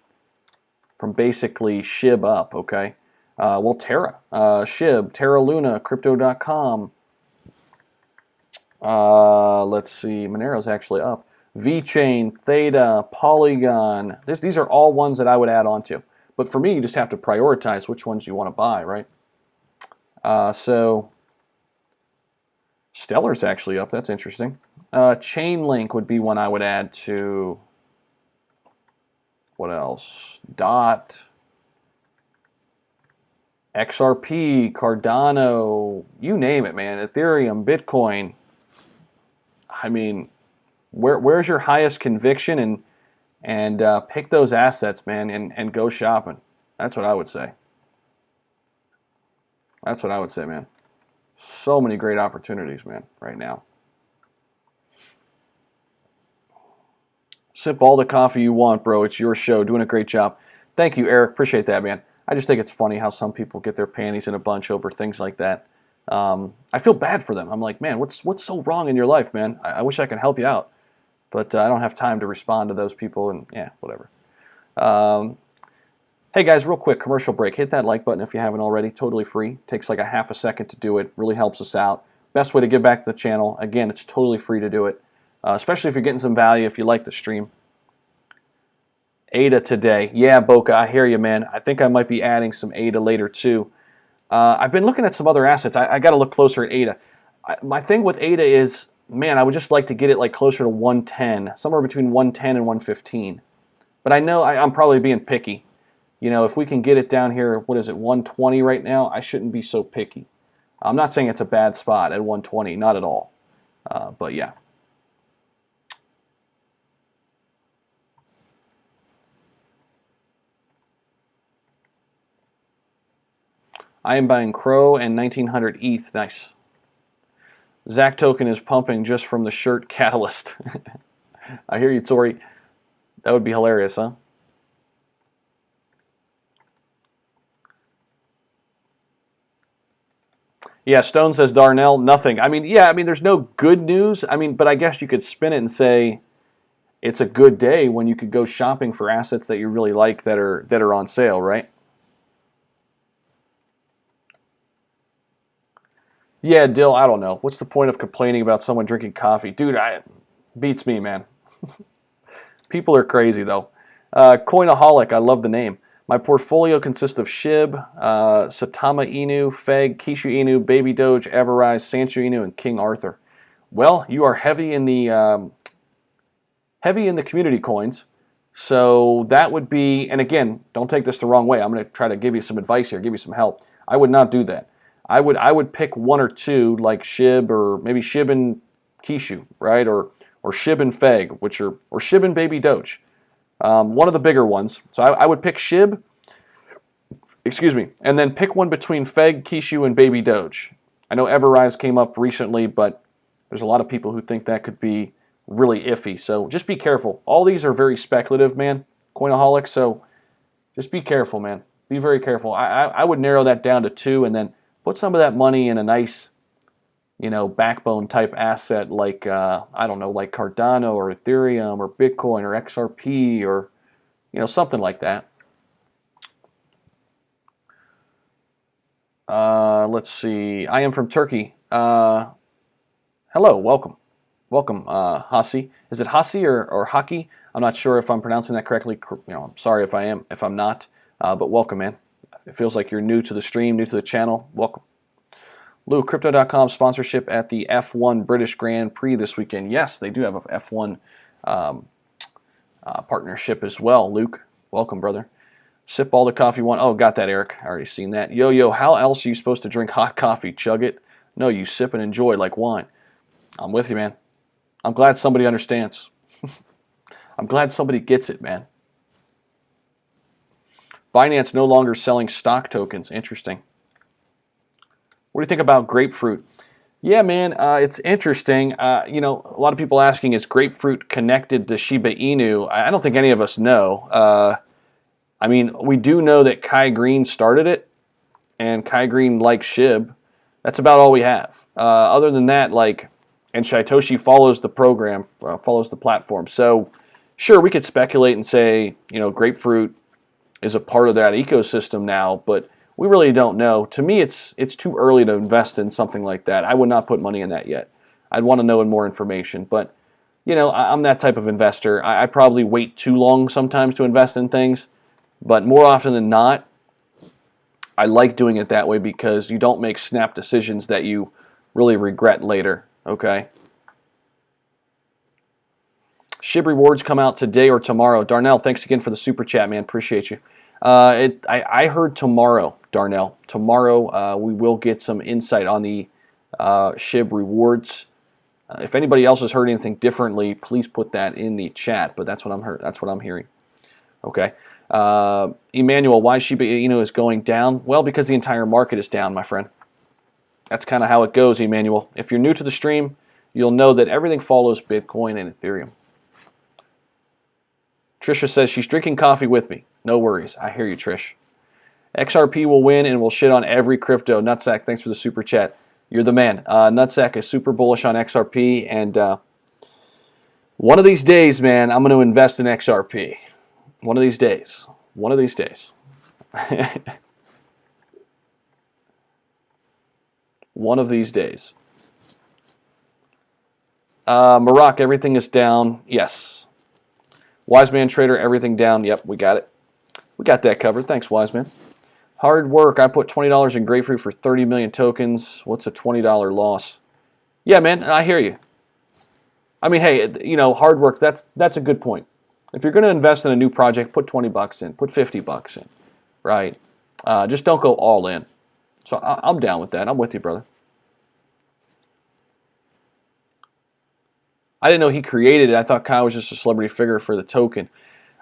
basically SHIB up. Okay, well, Terra, SHIB, Terra Luna, Crypto.com. Let's see, Monero's actually up. VeChain, Theta, Polygon. These are all ones that I would add on to. But for me, you just have to prioritize which ones you want to buy, right? So Stellar's actually up. That's interesting. Chainlink would be one I would add to. What else? DOT, XRP, Cardano, you name it, man. Ethereum, Bitcoin. I mean, where's your highest conviction, and pick those assets, man, and go shopping. That's what I would say. That's what I would say, man. So many great opportunities, man, right now. Sip all the coffee you want, bro. It's your show. Doing a great job. Thank you, Eric. Appreciate that, man. I just think it's funny how some people get their panties in a bunch over things like that. I feel bad for them. I'm like, man, what's so wrong in your life, man? I wish I could help you out. But I don't have time to respond to those people, and yeah, whatever. Hey guys, real quick, commercial break. Hit that like button if you haven't already. Totally free. Takes like a half a second to do it. Really helps us out. Best way to give back to the channel. Again, it's totally free to do it. Especially if you're getting some value, if you like the stream. ADA today. Yeah, Boca, I hear you, man. I think I might be adding some ADA later too. I've been looking at some other assets. I got to look closer at ADA. My thing with ADA is, man, I would just like to get it like closer to 110, somewhere between 110 and 115. But I know I'm probably being picky. You know, if we can get it down here, what is it, 120 right now, I shouldn't be so picky. I'm not saying it's a bad spot at 120, not at all. But yeah. I am buying Crow and 1900 ETH. Nice. Zach token is pumping just from the shirt catalyst. I hear you, Tori. That would be hilarious, huh? Yeah, Stone says, Darnell, nothing. I mean, yeah, I mean, there's no good news. I mean, but I guess you could spin it and say it's a good day when you could go shopping for assets that you really like that are on sale, right? Yeah, Dill, I don't know. What's the point of complaining about someone drinking coffee? Dude, beats me, man. People are crazy, though. Coinaholic, I love the name. My portfolio consists of SHIB, Satama Inu, Feg, Kishu Inu, Baby Doge, Everrise, Sancho Inu, and King Arthur. Well, you are heavy in the community coins. So that would be, and again, don't take this the wrong way. I'm going to try to give you some advice here, give you some help. I would not do that. I would pick one or two like SHIB or maybe SHIB and Kishu, right? Or SHIB and Feg, or SHIB and Baby Doge. One of the bigger ones. So I would pick SHIB, excuse me, and then pick one between Feg, Kishu, and Baby Doge. I know Everrise came up recently, but there's a lot of people who think that could be really iffy. So just be careful. All these are very speculative, man. Coinaholic, so just be careful, man. Be very careful. I would narrow that down to two and then put some of that money in a nice, backbone type asset like, I don't know, like Cardano or Ethereum or Bitcoin or XRP or, something like that. Let's see. I am from Turkey. Hello, welcome. Welcome, Hasi. Is it Hasi or Haki? I'm not sure if I'm pronouncing that correctly. I'm sorry if I am, if I'm not. But welcome, man. It feels like you're new to the stream, new to the channel. Welcome. Lou, Crypto.com sponsorship at the F1 British Grand Prix this weekend. Yes, they do have a F1 partnership as well. Luke, welcome, brother. Sip all the coffee you want. Oh, got that, Eric. I already seen that. Yo, how else are you supposed to drink hot coffee? Chug it? No, you sip and enjoy like wine. I'm with you, man. I'm glad somebody understands. I'm glad somebody gets it, man. Binance no longer selling stock tokens. Interesting. What do you think about grapefruit? Yeah, man, it's interesting. A lot of people asking, is grapefruit connected to Shiba Inu? I don't think any of us know. We do know that Kai Green started it, and Kai Green likes SHIB. That's about all we have. Other than that, and Shytoshi follows the program, follows the platform. So, sure, we could speculate and say, grapefruit is a part of that ecosystem now, but we really don't know. To me, it's too early to invest in something like that. I would not put money in that yet. I'd want to know more information. But, I'm that type of investor. I probably wait too long sometimes to invest in things. But more often than not, I like doing it that way because you don't make snap decisions that you really regret later, okay? SHIB rewards come out today or tomorrow. Darnell, thanks again for the super chat, man. Appreciate you. I heard tomorrow, Darnell. Tomorrow we will get some insight on the SHIB rewards. If anybody else has heard anything differently, please put that in the chat. But that's what I'm hearing. Okay. Emmanuel, why Shiba Inu is going down? Well, because the entire market is down, my friend. That's kind of how it goes, Emmanuel. If you're new to the stream, you'll know that everything follows Bitcoin and Ethereum. Trisha says she's drinking coffee with me. No worries. I hear you, Trish. XRP will win and will shit on every crypto. Nutsack, thanks for the super chat. You're the man. Nutsack is super bullish on XRP, and one of these days, man, I'm going to invest in XRP. One of these days. One of these days. One of these days. Marak, everything is down. Yes. Wiseman Trader, everything down. Yep, we got it. We got that covered. Thanks, Wiseman. Hard work. I put $20 in grapefruit for 30 million tokens. What's a $20 loss? Yeah, man, I hear you. Hey, hard work, that's a good point. If you're going to invest in a new project, put 20 bucks in, put 50 bucks in, right? Just don't go all in. So I'm down with that. I'm with you, brother. I didn't know he created it. I thought Kyle was just a celebrity figure for the token.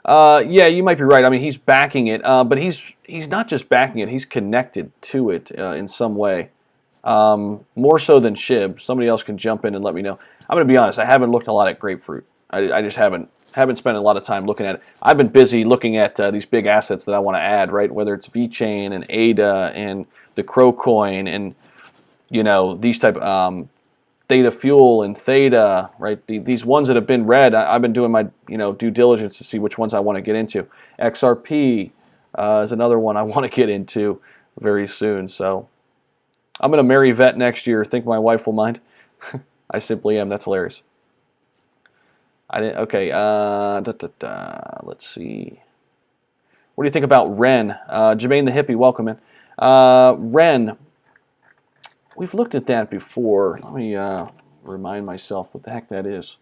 Yeah, you might be right. He's backing it, but he's not just backing it. He's connected to it in some way, more so than SHIB. Somebody else can jump in and let me know. I'm going to be honest. I haven't looked a lot at grapefruit. I just haven't spent a lot of time looking at it. I've been busy looking at these big assets that I want to add, right? Whether it's VeChain and ADA and the Crow Coin and, these type Theta Fuel and Theta, right? These ones that have been read, I've been doing my, due diligence to see which ones I want to get into. XRP is another one I want to get into very soon. So I'm going to marry Vet next year. Think my wife will mind? I simply am. That's hilarious. I didn't. Okay. Let's see. What do you think about Ren? Jermaine the hippie, welcome in. Ren. We've looked at that before. Let me remind myself what the heck that is.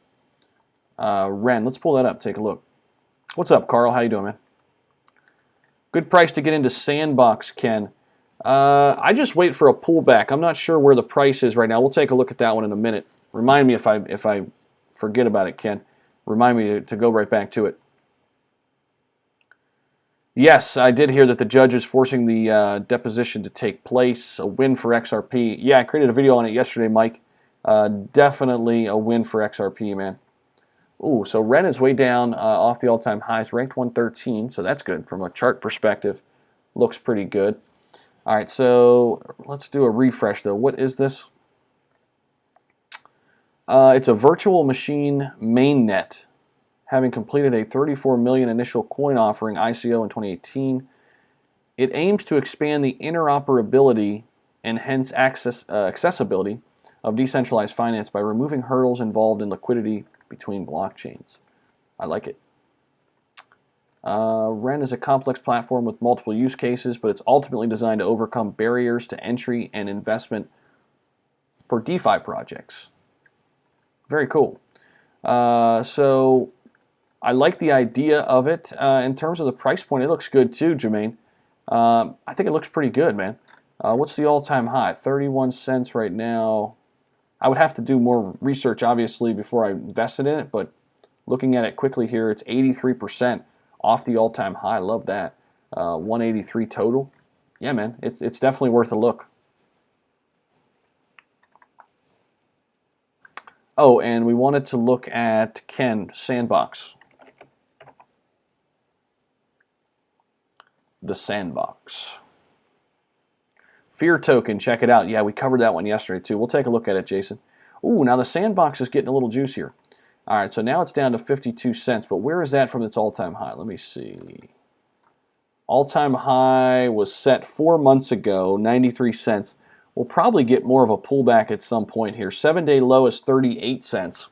Ren. Let's pull that up. Take a look. What's up, Carl? How you doing, man? Good price to get into Sandbox, Ken. I just wait for a pullback. I'm not sure where the price is right now. We'll take a look at that one in a minute. Remind me if I forget about it, Ken. Remind me to go right back to it. Yes, I did hear that the judge is forcing the deposition to take place. A win for XRP. Yeah, I created a video on it yesterday, Mike. Definitely a win for XRP, man. Ooh, so Ren is way down off the all-time highs, ranked 113, so that's good from a chart perspective. Looks pretty good. All right, so let's do a refresh though. What is this? It's a virtual machine mainnet, having completed a 34 million initial coin offering ICO in 2018. It aims to expand the interoperability and hence accessibility of decentralized finance by removing hurdles involved in liquidity between blockchains. I like it. Ren is a complex platform with multiple use cases, but it's ultimately designed to overcome barriers to entry and investment for DeFi projects. Very cool. So I like the idea of it. In terms of the price point, it looks good too, Jermaine. I think it looks pretty good, man. What's the all-time high? 31 cents right now. I would have to do more research, obviously, before I invested in it, but looking at it quickly here, it's 83% off the all-time high. I love that. 183 total. Yeah, man, it's definitely worth a look. Oh, and we wanted to look at Ken Sandbox. The Sandbox. Fear token, check it out. Yeah, we covered that one yesterday too. We'll take a look at it, Jason. Ooh, now the Sandbox is getting a little juicier. All right, so now it's down to 52 cents, but where is that from its all-time high? Let me see. All-time high was set 4 months ago, 93 cents. We'll probably get more of a pullback at some point here. 7-day low is 38 cents.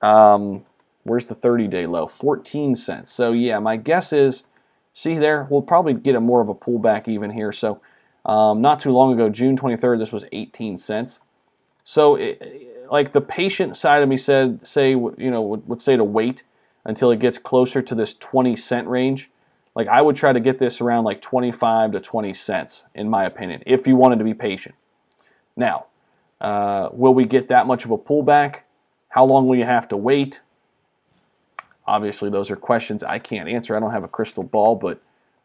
Where's the 30-day low? 14 cents. So yeah, my guess is, see there, we'll probably get a more of a pullback even here. So not too long ago, June 23rd, this was 18 cents. So like the patient side of me would say to wait until it gets closer to this 20-cent range. Like I would try to get this around like 25 to 20 cents, in my opinion, if you wanted to be patient. Now, will we get that much of a pullback? How long will you have to wait? Obviously, those are questions I can't answer. I don't have a crystal ball, but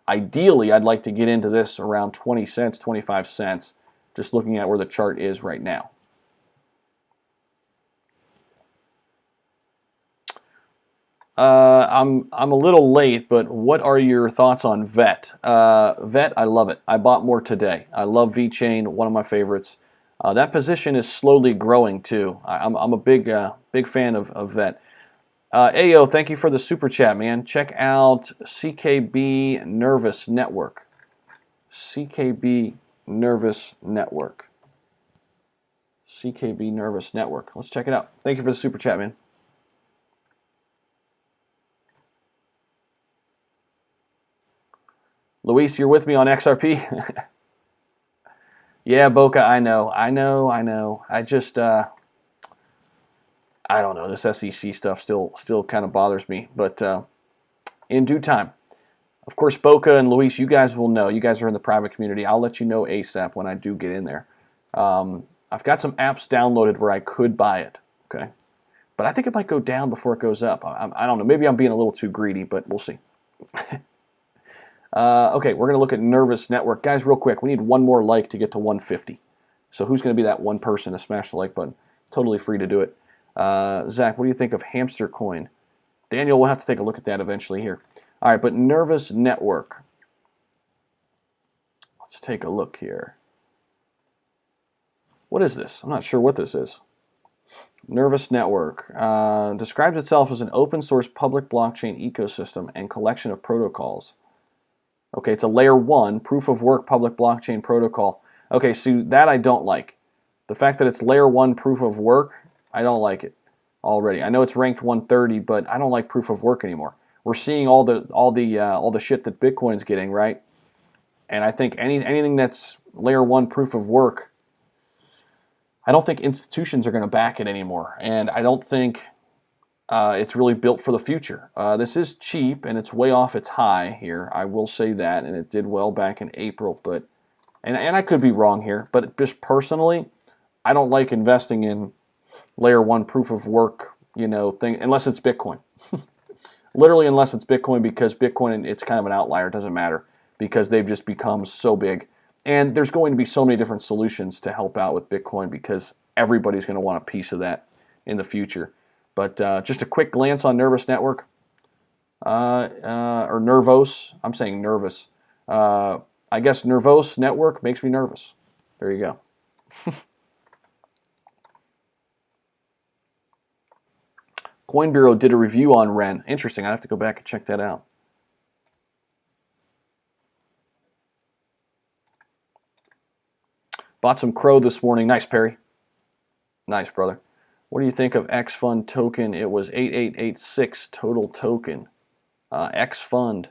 ideally, I'd like to get into this around 20 cents, 25 cents, just looking at where the chart is right now. I'm a little late, but what are your thoughts on VET? VET, I love it. I bought more today. I love VeChain, one of my favorites. That position is slowly growing too. I'm a big fan of VET. Ayo, thank you for the super chat, man. Check out CKB Nervous Network. CKB Nervous Network. CKB Nervous Network. Let's check it out. Thank you for the super chat, man. Luis, you're with me on XRP? Yeah, Boca, I know. I just, I don't know. This SEC stuff still kind of bothers me. But in due time. Of course, Boca and Luis, you guys will know. You guys are in the private community. I'll let you know ASAP when I do get in there. I've got some apps downloaded where I could buy it. Okay, but I think it might go down before it goes up. I don't know. Maybe I'm being a little too greedy, but we'll see. Okay, we're going to look at Nervous Network. Guys, real quick, we need one more like to get to 150. So who's going to be that one person to smash the like button? Totally free to do it. Zach, what do you think of Hamster Coin? Daniel, we'll have to take a look at that eventually here. All right, but Nervous Network. Let's take a look here. What is this? I'm not sure what this is. Nervous Network describes itself as an open source public blockchain ecosystem and collection of protocols. Okay, it's a layer 1 proof of work public blockchain protocol. Okay, so that I don't like. The fact that it's layer 1 proof of work, I don't like it already. I know it's ranked 130, but I don't like proof of work anymore. We're seeing all the shit that Bitcoin's getting, right? And I think anything that's layer 1 proof of work, I don't think institutions are going to back it anymore. And I don't think it's really built for the future. This is cheap, and it's way off its high here. I will say that, and it did well back in April. But and I could be wrong here, but just personally, I don't like investing in layer 1 proof of work, thing unless it's Bitcoin. Literally, unless it's Bitcoin, because Bitcoin, it's kind of an outlier. It doesn't matter because they've just become so big. And there's going to be so many different solutions to help out with Bitcoin because everybody's going to want a piece of that in the future. But just a quick glance on Nervous Network, or Nervos. I'm saying Nervous. I guess Nervos Network makes me nervous. There you go. Coin Bureau did a review on Ren. Interesting. I have to go back and check that out. Bought some Crow this morning. Nice, Perry. Nice, brother. What do you think of X Fund token? It was 8886 total token. X Fund.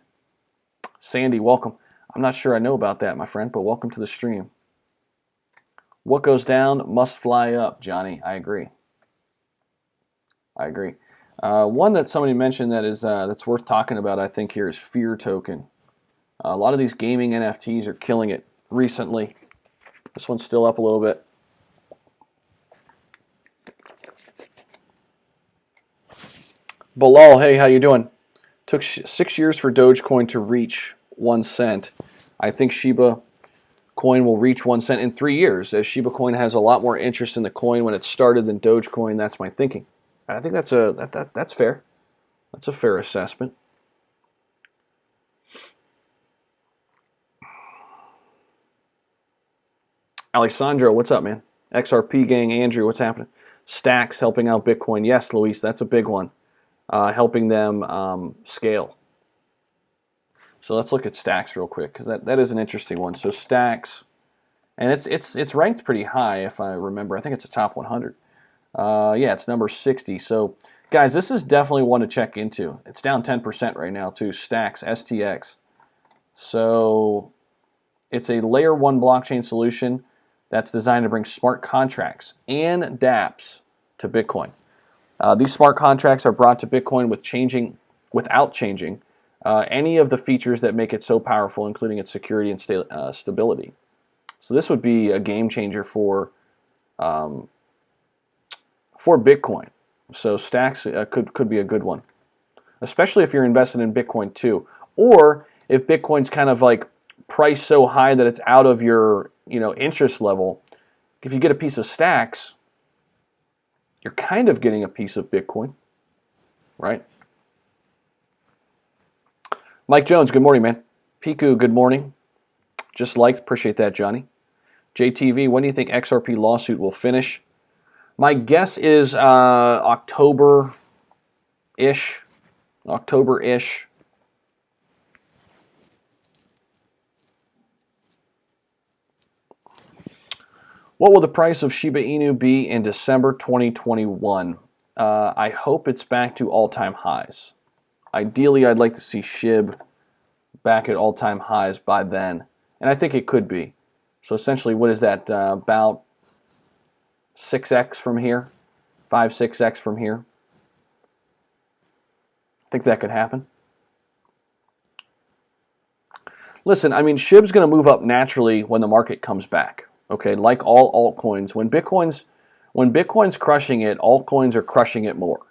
Sandy, welcome. I'm not sure I know about that, my friend, but welcome to the stream. What goes down must fly up, Johnny. I agree. I agree. One that somebody mentioned that is that's worth talking about, I think, here is Fear Token. A lot of these gaming NFTs are killing it recently. This one's still up a little bit. Bilal, hey, how you doing? Took 6 years for Dogecoin to reach 1 cent. I think Shiba Coin will reach 1 cent in 3 years, as Shiba Coin has a lot more interest in the coin when it started than Dogecoin. That's my thinking. I think that's that's fair. That's a fair assessment. Alessandro, what's up, man? XRP gang, Andrew, what's happening? Stacks helping out Bitcoin. Yes, Luis, that's a big one. Helping them scale. So let's look at Stacks real quick, because that is an interesting one. So Stacks, and it's ranked pretty high if I remember. I think it's a top 100. Yeah, it's number 60. So guys, this is definitely one to check into. It's down 10% right now too. Stacks, STX. So it's a layer 1 blockchain solution that's designed to bring smart contracts and dApps to Bitcoin. These smart contracts are brought to Bitcoin without changing any of the features that make it so powerful, including its security and stability. So this would be a game changer for Bitcoin. So Stacks could be a good one, especially if you're invested in Bitcoin too, or if Bitcoin's kind of like priced so high that it's out of your interest level. If you get a piece of Stacks, you're kind of getting a piece of Bitcoin, right? Mike Jones, good morning, man. Piku, good morning. Just liked, appreciate that, Johnny. JTV, when do you think XRP lawsuit will finish? My guess is October-ish. October-ish. What will the price of Shiba Inu be in December 2021? I hope it's back to all-time highs. Ideally, I'd like to see SHIB back at all-time highs by then. And I think it could be. So essentially, what is that? About 6x from here? 5, 6x from here? I think that could happen. Listen, I mean, SHIB's going to move up naturally when the market comes back. Okay, like all altcoins. When Bitcoin's crushing it, altcoins are crushing it more.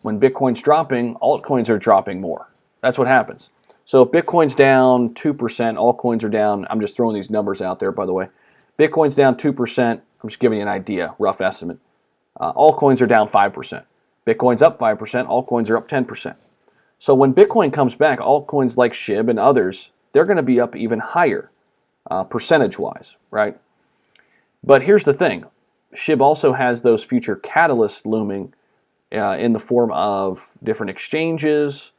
When Bitcoin's dropping, altcoins are dropping more. That's what happens. So if Bitcoin's down 2%, altcoins are down, I'm just throwing these numbers out there, by the way. Bitcoin's down 2%, I'm just giving you an idea, rough estimate. Altcoins are down 5%. Bitcoin's up 5%, altcoins are up 10%. So when Bitcoin comes back, altcoins like SHIB and others, they're going to be up even higher, percentage-wise, right? But here's the thing. SHIB also has those future catalysts looming in the form of different exchanges.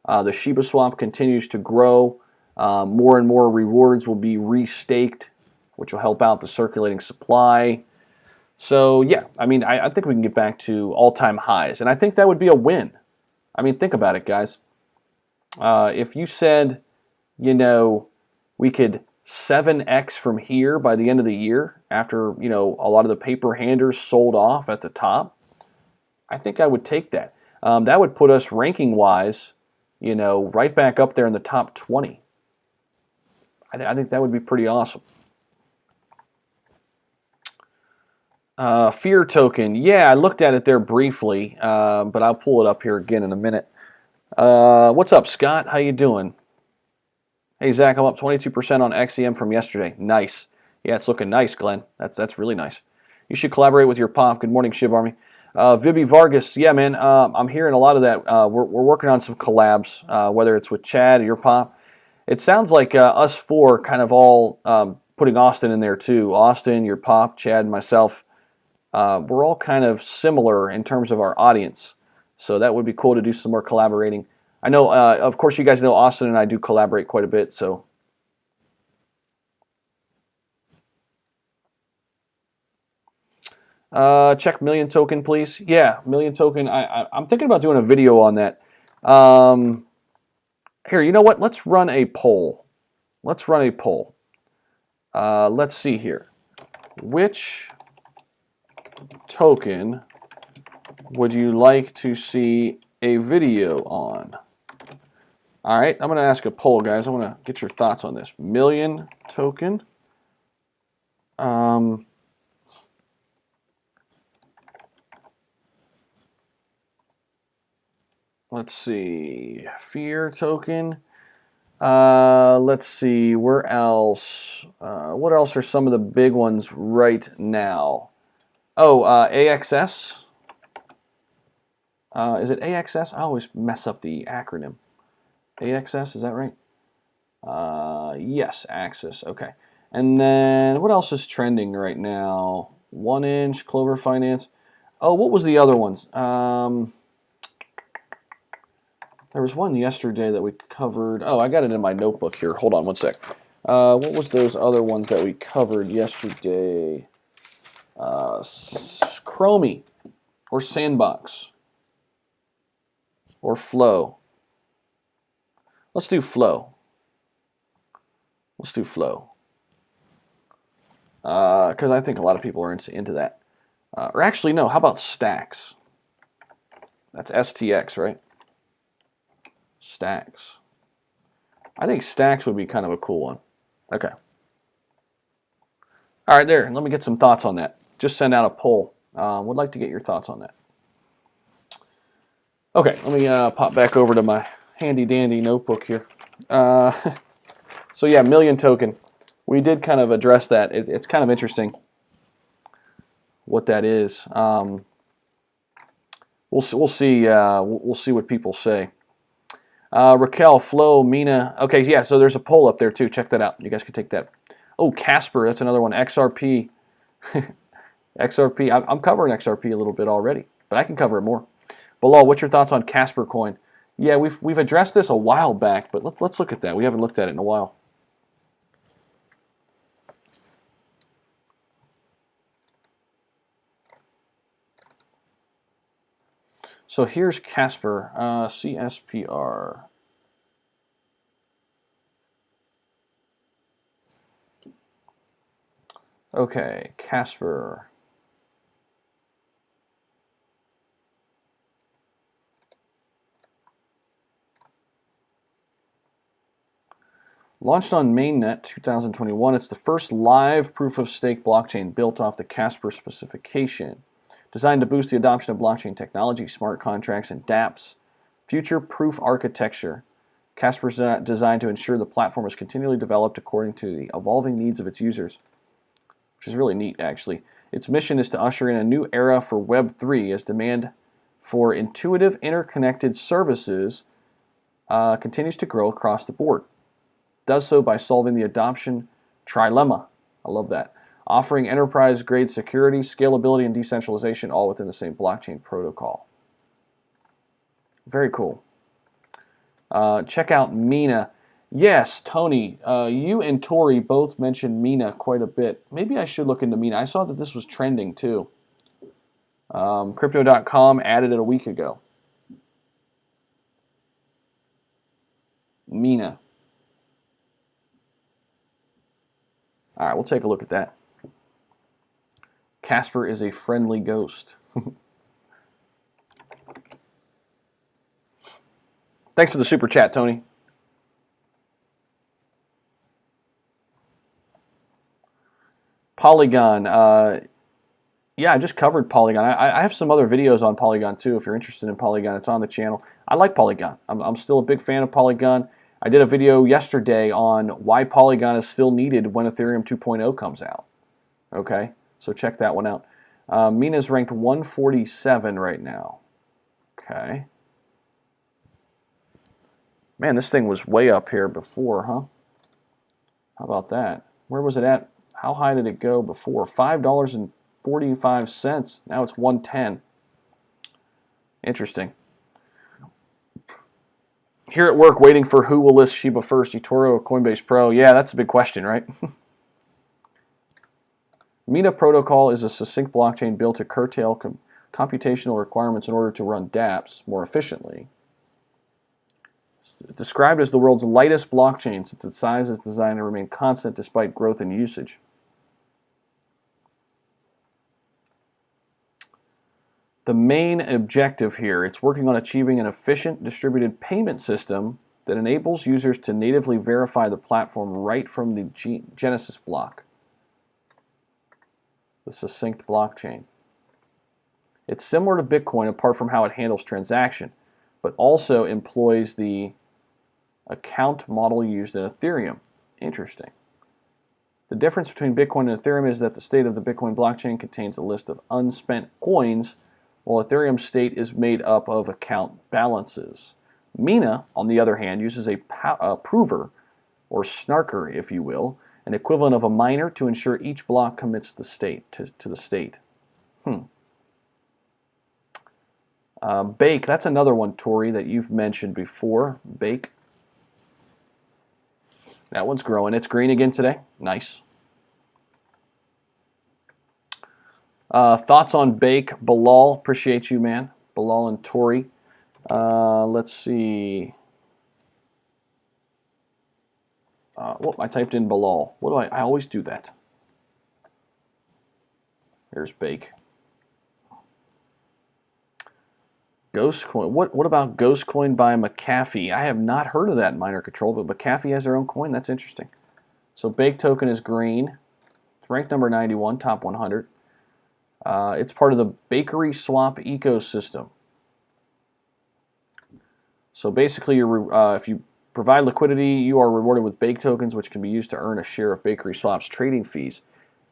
The Shiba swap continues to grow. More and more rewards will be restaked, which will help out the circulating supply. So yeah, I mean, I think we can get back to all-time highs. And I think that would be a win. I mean, think about it, guys. If you said, we could 7x from here by the end of the year after, a lot of the paper handers sold off at the top, I think I would take that. That would put us ranking-wise, right back up there in the top 20. I think that would be pretty awesome. Fear token. Yeah, I looked at it there briefly, but I'll pull it up here again in a minute. What's up, Scott? How you doing? Hey, Zach, I'm up 22% on XEM from yesterday. Nice. Yeah, it's looking nice, Glenn. That's really nice. You should collaborate with your pop. Good morning, Shib Army. Vibi Vargas. Yeah, man, I'm hearing a lot of that. We're working on some collabs, whether it's with Chad or your pop. It sounds like us four kind of all putting Austin in there too. Austin, your pop, Chad, and myself. We're all kind of similar in terms of our audience. So that would be cool to do some more collaborating. I know, of course, you guys know Austin and I do collaborate quite a bit. So check Million Token, please. Yeah, Million Token. I'm thinking about doing a video on that. Here, you know what? Let's run a poll. Let's run a poll. Let's see here. Which token would you like to see a video on? All right, I'm going to ask a poll, guys. I want to get your thoughts on this. Million Token. Let's see. Fear Token. Let's see. Where else? What else are some of the big ones right now? Oh, AXS. Is it AXS? I always mess up the acronym. AXS, is that right? Yes, Axis. Okay. And then what else is trending right now? 1inch, Clover Finance. Oh, what was the other ones? There was one yesterday that we covered. Oh, I got it in my notebook here. Hold on one sec. What was those other ones that we covered yesterday? Chromie or Sandbox or Flow. Let's do Flow. Let's do Flow. Because I think a lot of people are into that. Or actually, no. How about Stacks? That's STX, right? Stacks. I think Stacks would be kind of a cool one. Okay. All right, there. Let me get some thoughts on that. Just send out a poll. Would like to get your thoughts on that. Okay, let me pop back over to my handy-dandy notebook here. So yeah, Million Token. We did kind of address that. It's kind of interesting what that is. We'll see. We'll see what people say. Raquel, Flo, Mina. Okay, yeah. So there's a poll up there too. Check that out. You guys can take that. Oh, Casper. That's another one. XRP. XRP. I'm covering XRP a little bit already, but I can cover it more. Bilal, what's your thoughts on Casper Coin? Yeah, we've addressed this a while back, but let's look at that. We haven't looked at it in a while. So here's Casper, CSPR. Okay, Casper. Launched on mainnet 2021, it's the first live proof-of-stake blockchain built off the Casper specification. Designed to boost the adoption of blockchain technology, smart contracts, and dApps. Future-proof architecture. Casper is designed to ensure the platform is continually developed according to the evolving needs of its users, which is really neat, actually. Its mission is to usher in a new era for Web3 as demand for intuitive, interconnected services continues to grow across the board. Does so by solving the adoption trilemma. I love that. Offering enterprise-grade security, scalability, and decentralization all within the same blockchain protocol. Very cool. Check out Mina. Yes, Tony, you and Tori both mentioned Mina quite a bit. Maybe I should look into Mina. I saw that this was trending too. Crypto.com added it a week ago. Mina. All right, we'll take a look at that. Casper is a friendly ghost. Thanks for the super chat, Tony. Polygon. Yeah, I just covered Polygon. I have some other videos on Polygon too. If you're interested in Polygon, it's on the channel. I like Polygon. I'm still a big fan of Polygon. I did a video yesterday on why Polygon is still needed when Ethereum 2.0 comes out. Okay, so check that one out. Mina's ranked 147 right now. Okay. Man, this thing was way up here before, huh? How about that? Where was it at? How high did it go before? $5.45. Now it's 110. Interesting. Here at work, waiting for who will list Shiba first, eToro or Coinbase Pro. Yeah, that's a big question, right? Mina protocol is a succinct blockchain built to curtail computational requirements in order to run dApps more efficiently. Described as the world's lightest blockchain since its size is designed to remain constant despite growth in usage. The main objective here, it's working on achieving an efficient distributed payment system that enables users to natively verify the platform right from the Genesis block. The succinct blockchain. It's similar to Bitcoin apart from how it handles transaction, but also employs the account model used in Ethereum. Interesting. The difference between Bitcoin and Ethereum is that the state of the Bitcoin blockchain contains a list of unspent coins, while Ethereum's state is made up of account balances. Mina, on the other hand, uses a prover, or snarker, if you will, an equivalent of a miner to ensure each block commits the state to the state. Bake, that's another one, Tori, that you've mentioned before. Bake. That one's growing. It's green again today. Nice. Thoughts on Bake? Bilal, appreciate you, man. Bilal and Tori. Let's see. I typed in Bilal. What do I always do that. There's Bake. Ghost Coin. What about Ghost Coin by McAfee? I have not heard of that miner control, but McAfee has their own coin. That's interesting. So Bake token is green. It's ranked number 91, top 100. It's part of the Bakery Swap ecosystem. So basically, if you provide liquidity, you are rewarded with Bake tokens, which can be used to earn a share of Bakery Swap's trading fees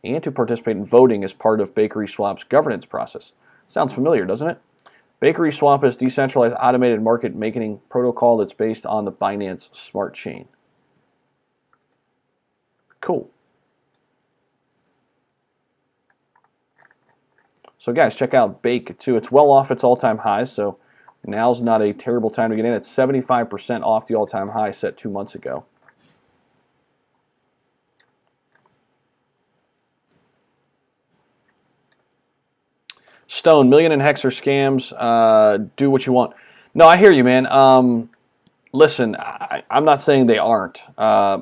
and to participate in voting as part of Bakery Swap's governance process. Sounds familiar, doesn't it? Bakery Swap is a decentralized automated market making protocol that's based on the Binance Smart Chain. Cool. So guys, check out Bake too. It's well off its all-time highs, so now's not a terrible time to get in. It's 75% off the all-time high set 2 months ago. Stone, million and hex are scams. Do what you want. No, I hear you, man. Listen, I'm not saying they aren't.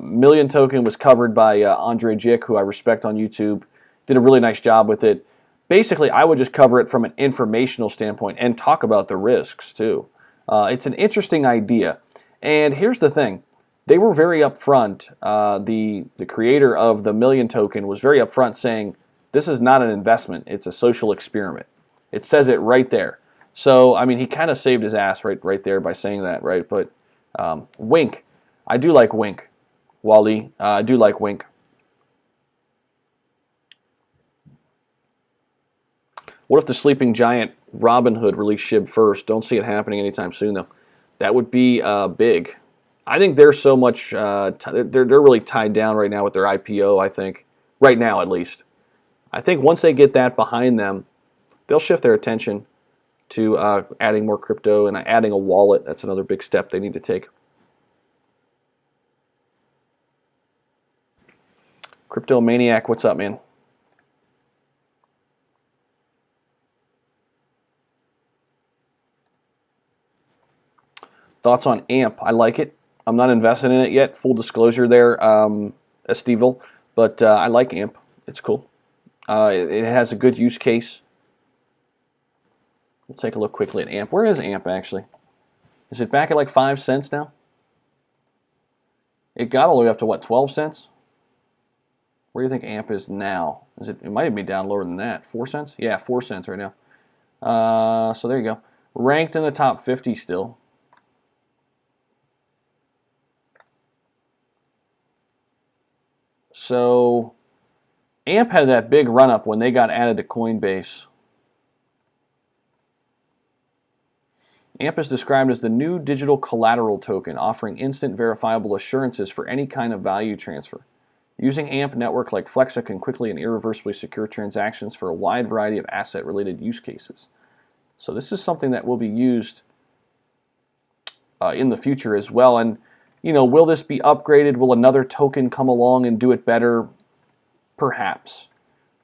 Million token was covered by Andre Jick, who I respect on YouTube. Did a really nice job with it. Basically, I would just cover it from an informational standpoint and talk about the risks, too. It's an interesting idea. And here's the thing. They were very upfront. The creator of the Million token was very upfront saying, this is not an investment. It's a social experiment. It says it right there. So, I mean, he kind of saved his ass right there by saying that, right? But Wink. I do like Wink. Wally, I do like Wink. What if the sleeping giant Robinhood released SHIB first? Don't see it happening anytime soon, though. That would be big. I think they're so much, they're really tied down right now with their IPO, I think. Right now, at least. I think once they get that behind them, they'll shift their attention to adding more crypto and adding a wallet. That's another big step they need to take. Crypto Maniac, what's up, man? Thoughts on AMP? I like it. I'm not invested in it yet. Full disclosure there, Estevil. But I like AMP. It's cool. It has a good use case. We'll take a look quickly at AMP. Where is AMP, actually? Is it back at like 5 cents now? It got all the way up to, what, 12 cents? Where do you think AMP is now? It might even be down lower than that. 4 cents? Yeah, 4 cents right now. So there you go. Ranked in the top 50 still. So AMP had that big run-up when they got added to Coinbase. AMP is described as the new digital collateral token, offering instant verifiable assurances for any kind of value transfer. Using AMP network like Flexa can quickly and irreversibly secure transactions for a wide variety of asset-related use cases. So this is something that will be used in the future as well. And, you know, will this be upgraded? Will another token come along and do it better? Perhaps,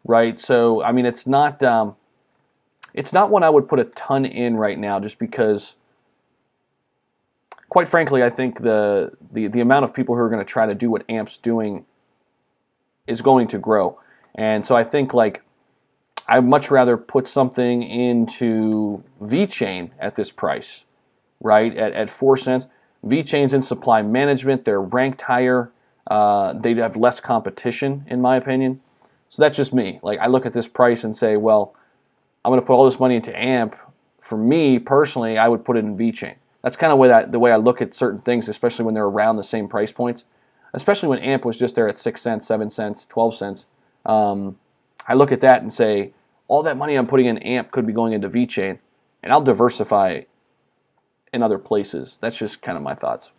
right? So, I mean, it's not one I would put a ton in right now, just because, quite frankly, I think the amount of people who are going to try to do what AMP's doing is going to grow. And so I think, like, I'd much rather put something into VeChain at this price, right? At 4 cents. VeChain's in supply management. They're ranked higher. They have less competition, in my opinion. So that's just me. Like, I look at this price and say, well, I'm going to put all this money into AMP. For me, personally, I would put it in VeChain. That's kind of the way I look at certain things, especially when they're around the same price points. Especially when AMP was just there at 6 cents, 7 cents, 12 cents. I look at that and say, all that money I'm putting in AMP could be going into VeChain, and I'll diversify in other places. That's just kind of my thoughts.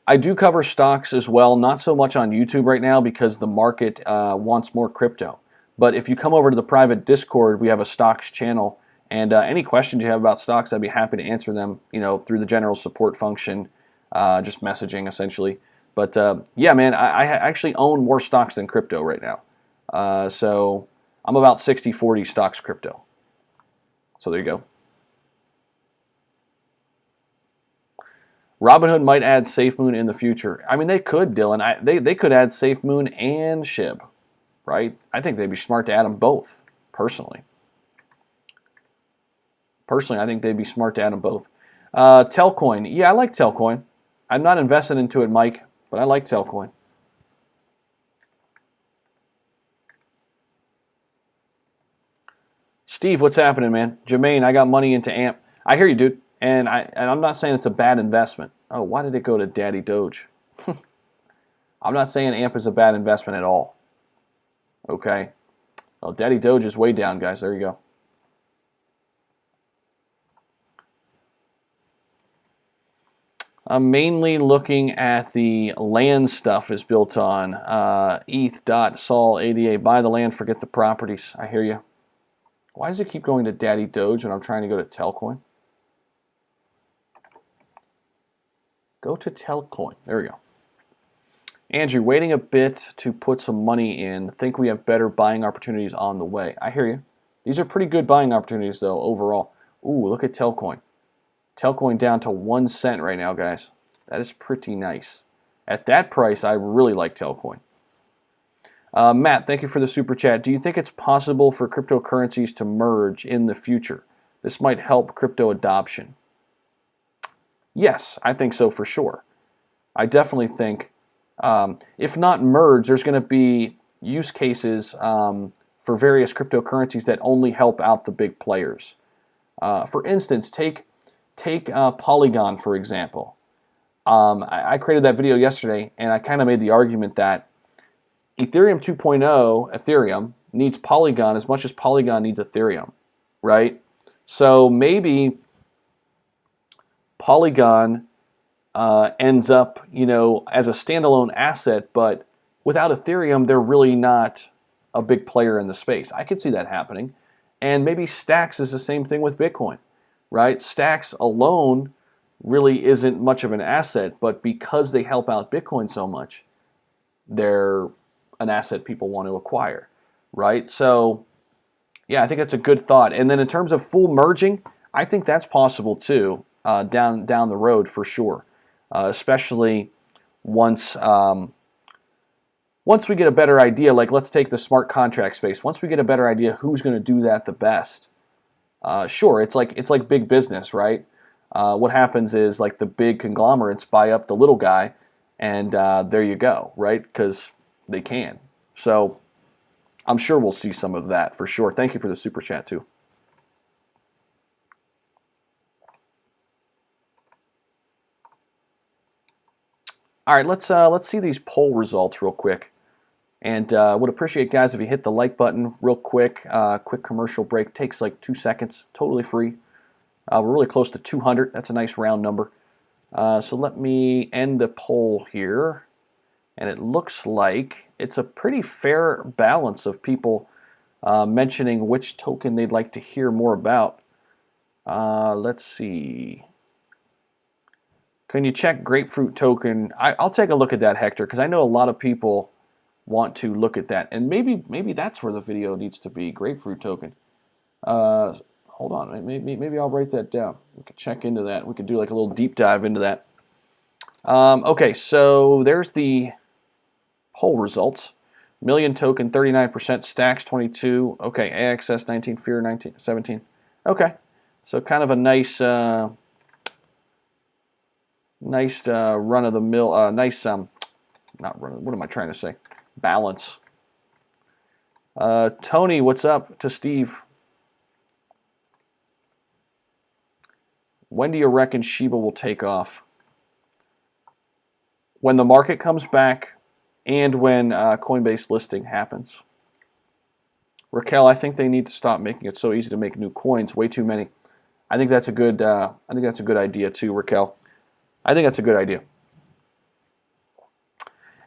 I do cover stocks as well, not so much on YouTube right now because the market wants more crypto. But if you come over to the private Discord, we have a stocks channel, and any questions you have about stocks, I'd be happy to answer them, you know, through the general support function, just messaging essentially. But yeah, man, I actually own more stocks than crypto right now. So I'm about 60-40 stocks crypto. So there you go. Robinhood might add SafeMoon in the future. I mean, they could, Dylan. They could add SafeMoon and SHIB, right? I think they'd be smart to add them both, personally. Personally, I think they'd be smart to add them both. Telcoin. Yeah, I like Telcoin. I'm not invested into it, Mike, but I like Telcoin. Steve, what's happening, man? Jermaine, I got money into AMP. I hear you, dude. And I'm not saying it's a bad investment. Oh, why did it go to Daddy Doge? I'm not saying AMP is a bad investment at all. Okay? Well, Daddy Doge is way down, guys. There you go. I'm mainly looking at the land stuff is built on. ETH.Sol88. Buy the land, forget the properties. I hear you. Why does it keep going to Daddy Doge when I'm trying to go to Telcoin? Go to Telcoin. There we go. Andrew, waiting a bit to put some money in. Think we have better buying opportunities on the way. I hear you. These are pretty good buying opportunities, though, overall. Ooh, look at Telcoin. Telcoin down to 1 cent right now, guys. That is pretty nice. At that price, I really like Telcoin. Matt, thank you for the super chat. Do you think it's possible for cryptocurrencies to merge in the future? This might help crypto adoption. Yes, I think so for sure. I definitely think, if not merge, there's going to be use cases for various cryptocurrencies that only help out the big players. For instance, take Polygon, for example. I created that video yesterday, and I kind of made the argument that Ethereum 2.0, Ethereum, needs Polygon as much as Polygon needs Ethereum, right? So maybe Polygon ends up, you know, as a standalone asset, but without Ethereum, they're really not a big player in the space. I could see that happening. And maybe Stacks is the same thing with Bitcoin, right? Stacks alone really isn't much of an asset, but because they help out Bitcoin so much, they're an asset people want to acquire, right? So, yeah, I think that's a good thought. And then in terms of full merging, I think that's possible too, down the road for sure. Especially once we get a better idea, like let's take the smart contract space. Once we get a better idea who's going to do that the best, sure, it's like big business, right? What happens is like the big conglomerates buy up the little guy, and there you go, right? Because they can. So I'm sure we'll see some of that for sure. Thank you for the super chat too. All right, let's see these poll results real quick. And would appreciate, guys, if you hit the like button real quick. Quick commercial break. Takes like 2 seconds. Totally free. We're really close to 200. That's a nice round number. So let me end the poll here. And it looks like it's a pretty fair balance of people mentioning which token they'd like to hear more about. Let's see. Can you check grapefruit token? I'll take a look at that, Hector, because I know a lot of people want to look at that, and maybe that's where the video needs to be. Grapefruit token. Hold on, maybe I'll write that down. We could check into that. We could do like a little deep dive into that. Okay, so there's the poll results. Million token 39%, Stacks 22. Okay, AXS 19, Fear 19, 17. Okay, so kind of a nice run of the mill. Nice not run. What am I trying to say? Balance. Tony, what's up? To Steve. When do you reckon Shiba will take off? When the market comes back and when Coinbase listing happens. Raquel, I think they need to stop making it so easy to make new coins. Way too many. I think that's a good idea too, Raquel. I think that's a good idea.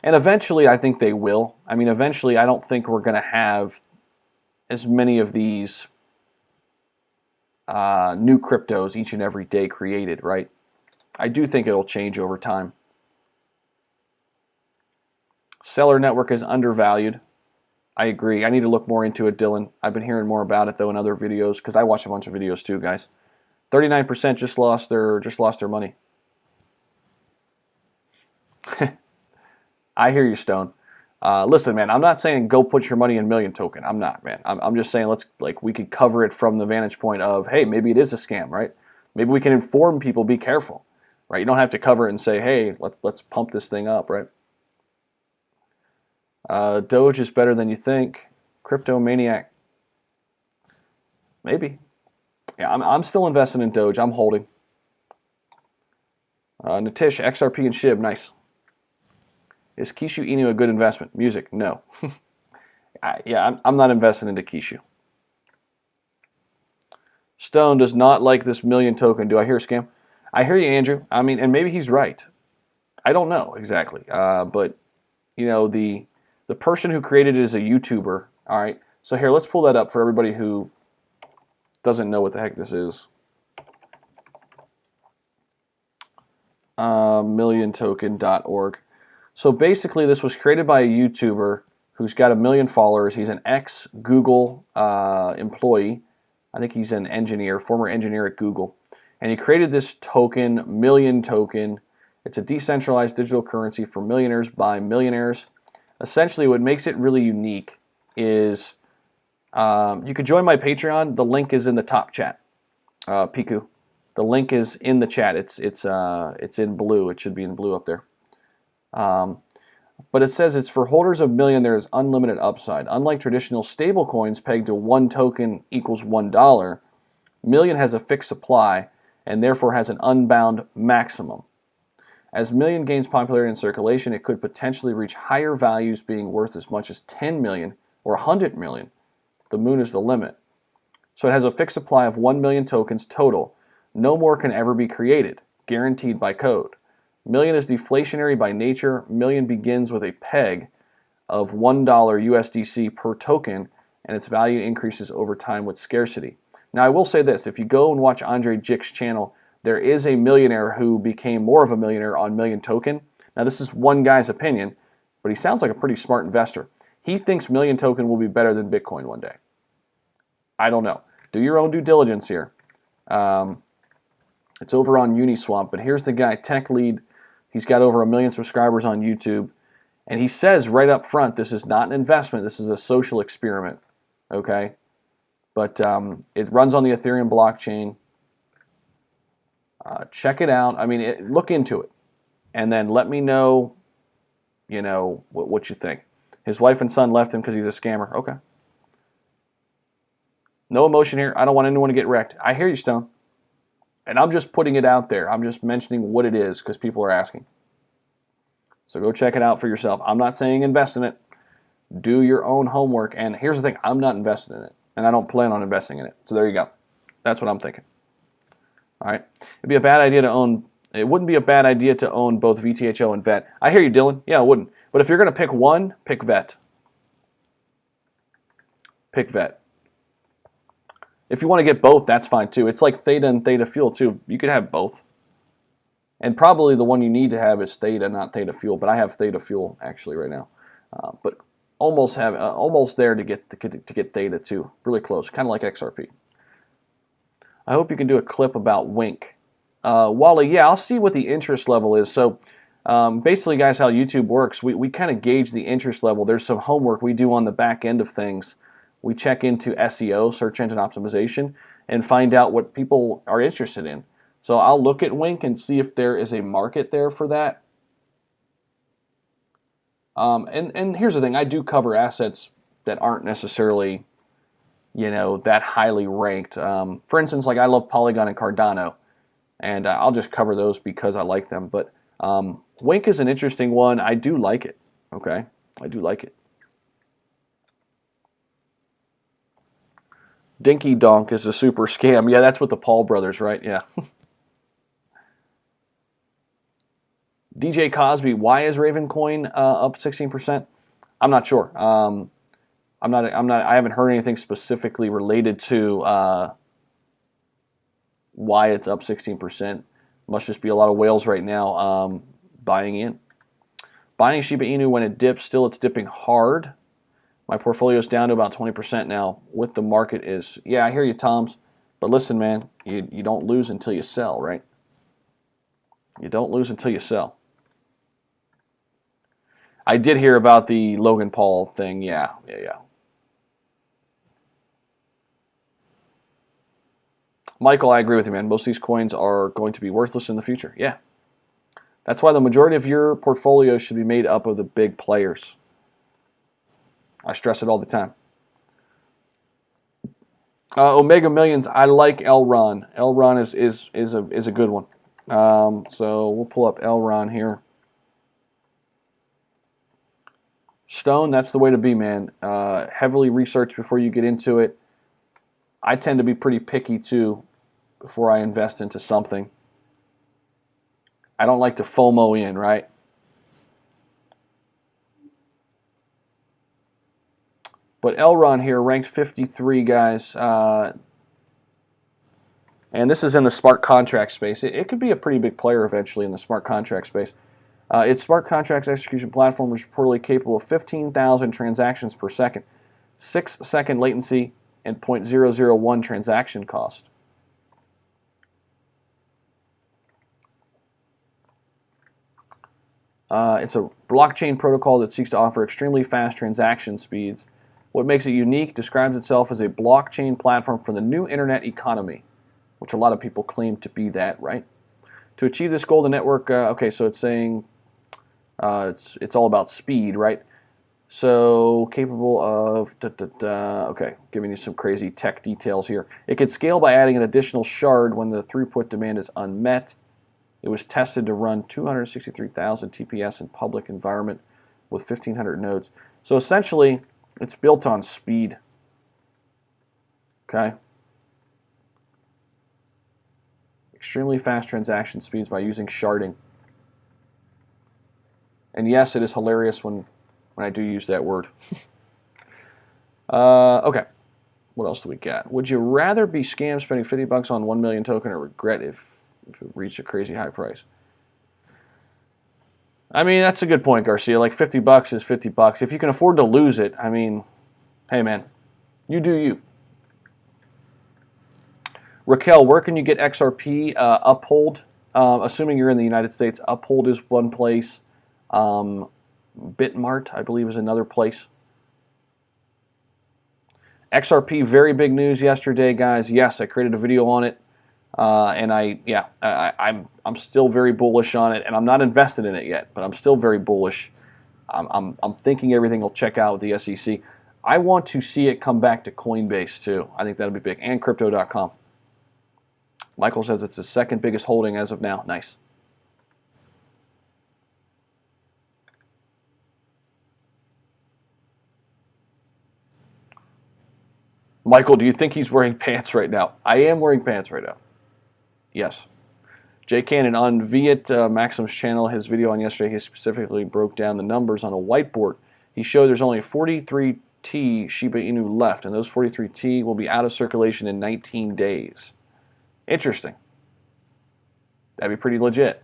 And eventually, I think they will. I mean, eventually, I don't think we're going to have as many of these new cryptos each and every day created, right? I do think it'll change over time. Seller network is undervalued. I agree. I need to look more into it, Dylan. I've been hearing more about it though in other videos because I watch a bunch of videos too, guys. 39% just lost their money. I hear you, Stone. Listen, man, I'm not saying go put your money in Million Token. I'm not, man. I'm just saying we could cover it from the vantage point of, hey, maybe it is a scam, right? Maybe we can inform people, be careful, right? You don't have to cover it and say, hey, let's pump this thing up, right? Doge is better than you think. Crypto Maniac. Maybe. Yeah, I'm still investing in Doge. I'm holding. Natish, XRP and SHIB, nice. Is Kishu Inu a good investment? Music, no. I'm not investing into Kishu. Stone does not like this Million Token. Do I hear a scam? I hear you, Andrew. I mean, and maybe he's right. I don't know exactly. But, you know, the person who created it is a YouTuber. All right. So here, let's pull that up for everybody who doesn't know what the heck this is. Milliontoken.org. So basically, this was created by a YouTuber who's got 1 million followers. He's an ex-Google employee. I think he's an engineer, former engineer at Google. And he created this token, Million Token. It's a decentralized digital currency for millionaires by millionaires. Essentially, what makes it really unique is you could join my Patreon. The link is in the top chat. Piku. The link is in the chat. It's in blue. It should be in blue up there. But it says it's for holders of Million. There is unlimited upside. Unlike traditional stable coins pegged to one token equals $1, Million has a fixed supply and therefore has an unbound maximum. As Million gains popularity and circulation, it could potentially reach higher values, being worth as much as 10 million or 100 million. The moon is the limit. So it has a fixed supply of 1 million tokens total. No more can ever be created, guaranteed by code. Million is deflationary by nature. Million begins with a peg of $1 USDC per token, and its value increases over time with scarcity. Now, I will say this. If you go and watch Andre Jick's channel, there is a millionaire who became more of a millionaire on Million Token. Now, this is one guy's opinion, but he sounds like a pretty smart investor. He thinks Million Token will be better than Bitcoin one day. I don't know. Do your own due diligence here. It's over on Uniswap, but here's the guy, Tech Lead. He's got over 1 million subscribers on YouTube, and he says right up front, this is not an investment. This is a social experiment, okay? But it runs on the Ethereum blockchain. Check it out. I mean, look into it, and then let me know, you know, what you think. His wife and son left him because he's a scammer. Okay. No emotion here. I don't want anyone to get wrecked. I hear you, Stone. And I'm just putting it out there. I'm just mentioning what it is because people are asking. So go check it out for yourself. I'm not saying invest in it. Do your own homework. And here's the thing, I'm not invested in it, and I don't plan on investing in it. So there you go. That's what I'm thinking. All right. It'd be a bad idea to own. It wouldn't be a bad idea to own both VTHO and VET. I hear you, Dylan. Yeah, it wouldn't. But if you're going to pick one, pick VET. Pick VET. If you want to get both, that's fine too. It's like Theta and Theta Fuel too. You could have both. And probably the one you need to have is Theta, not Theta Fuel. But I have Theta Fuel actually right now. But almost there to get Theta too. Really close, kind of like XRP. I hope you can do a clip about Wink. Wally, yeah, I'll see what the interest level is. So basically, guys, how YouTube works, we kind of gauge the interest level. There's some homework we do on the back end of things. We check into SEO, search engine optimization, and find out what people are interested in. So I'll look at Wink and see if there is a market there for that. And here's the thing, I do cover assets that aren't necessarily, you know, that highly ranked. For instance, like I love Polygon and Cardano, and I'll just cover those because I like them. But Wink is an interesting one. I do like it. Okay, I do like it. Dinky Donk is a super scam. Yeah, that's with the Paul brothers, right? Yeah. DJ Cosby, why is Raven Coin up 16%? I'm not sure. I haven't heard anything specifically related to why it's up 16%. Must just be a lot of whales right now buying in. Buying Shiba Inu when it dips, still it's dipping hard. My portfolio is down to about 20% now. With the market is, yeah, I hear you, Toms. But listen, man, you don't lose until you sell, right? You don't lose until you sell. I did hear about the Logan Paul thing. Yeah. Michael, I agree with you, man. Most of these coins are going to be worthless in the future. Yeah. That's why the majority of your portfolio should be made up of the big players. I stress it all the time. Omega Millions, I like Elron. Elron is a good one. So we'll pull up Elron here. Stone, that's the way to be, man. Heavily research before you get into it. I tend to be pretty picky too before I invest into something. I don't like to FOMO in, right? But Elron here ranked 53, guys. And this is in the smart contract space. It could be a pretty big player eventually in the smart contract space. Its smart contracts execution platform is reportedly capable of 15,000 transactions per second, 6-second latency, and 0.001 transaction cost. It's a blockchain protocol that seeks to offer extremely fast transaction speeds. What makes it unique describes itself as a blockchain platform for the new internet economy, which a lot of people claim to be that, right? To achieve this goal, the network, okay, so it's saying it's all about speed, right? So capable of, okay, giving you some crazy tech details here. It could scale by adding an additional shard when the throughput demand is unmet. It was tested to run 263,000 TPS in public environment with 1,500 nodes. So essentially, it's built on speed. Okay. Extremely fast transaction speeds by using sharding. And yes, it is hilarious when I do use that word. Okay. What else do we got? Would you rather be scammed spending $50 on 1 million token or regret if it reached a crazy high price? I mean, that's a good point, Garcia. Like $50 is $50. If you can afford to lose it, I mean, hey man, you do you. Raquel, where can you get XRP? Uphold, assuming you're in the United States, Uphold is one place. Bitmart, I believe, is another place. XRP, very big news yesterday, guys. Yes, I created a video on it, and I'm still very bullish on it, and I'm not invested in it yet, but I'm still very bullish. I'm thinking everything will check out with the SEC. I want to see it come back to Coinbase too. I think that'll be big, and Crypto.com. Michael says it's the second biggest holding as of now. Nice. Michael, do you think he's wearing pants right now? I am wearing pants right now. Yes. Jay Cannon on Viet Maxim's channel, his video on yesterday, he specifically broke down the numbers on a whiteboard. He showed there's only 43T Shiba Inu left, and those 43T will be out of circulation in 19 days. Interesting. That'd be pretty legit.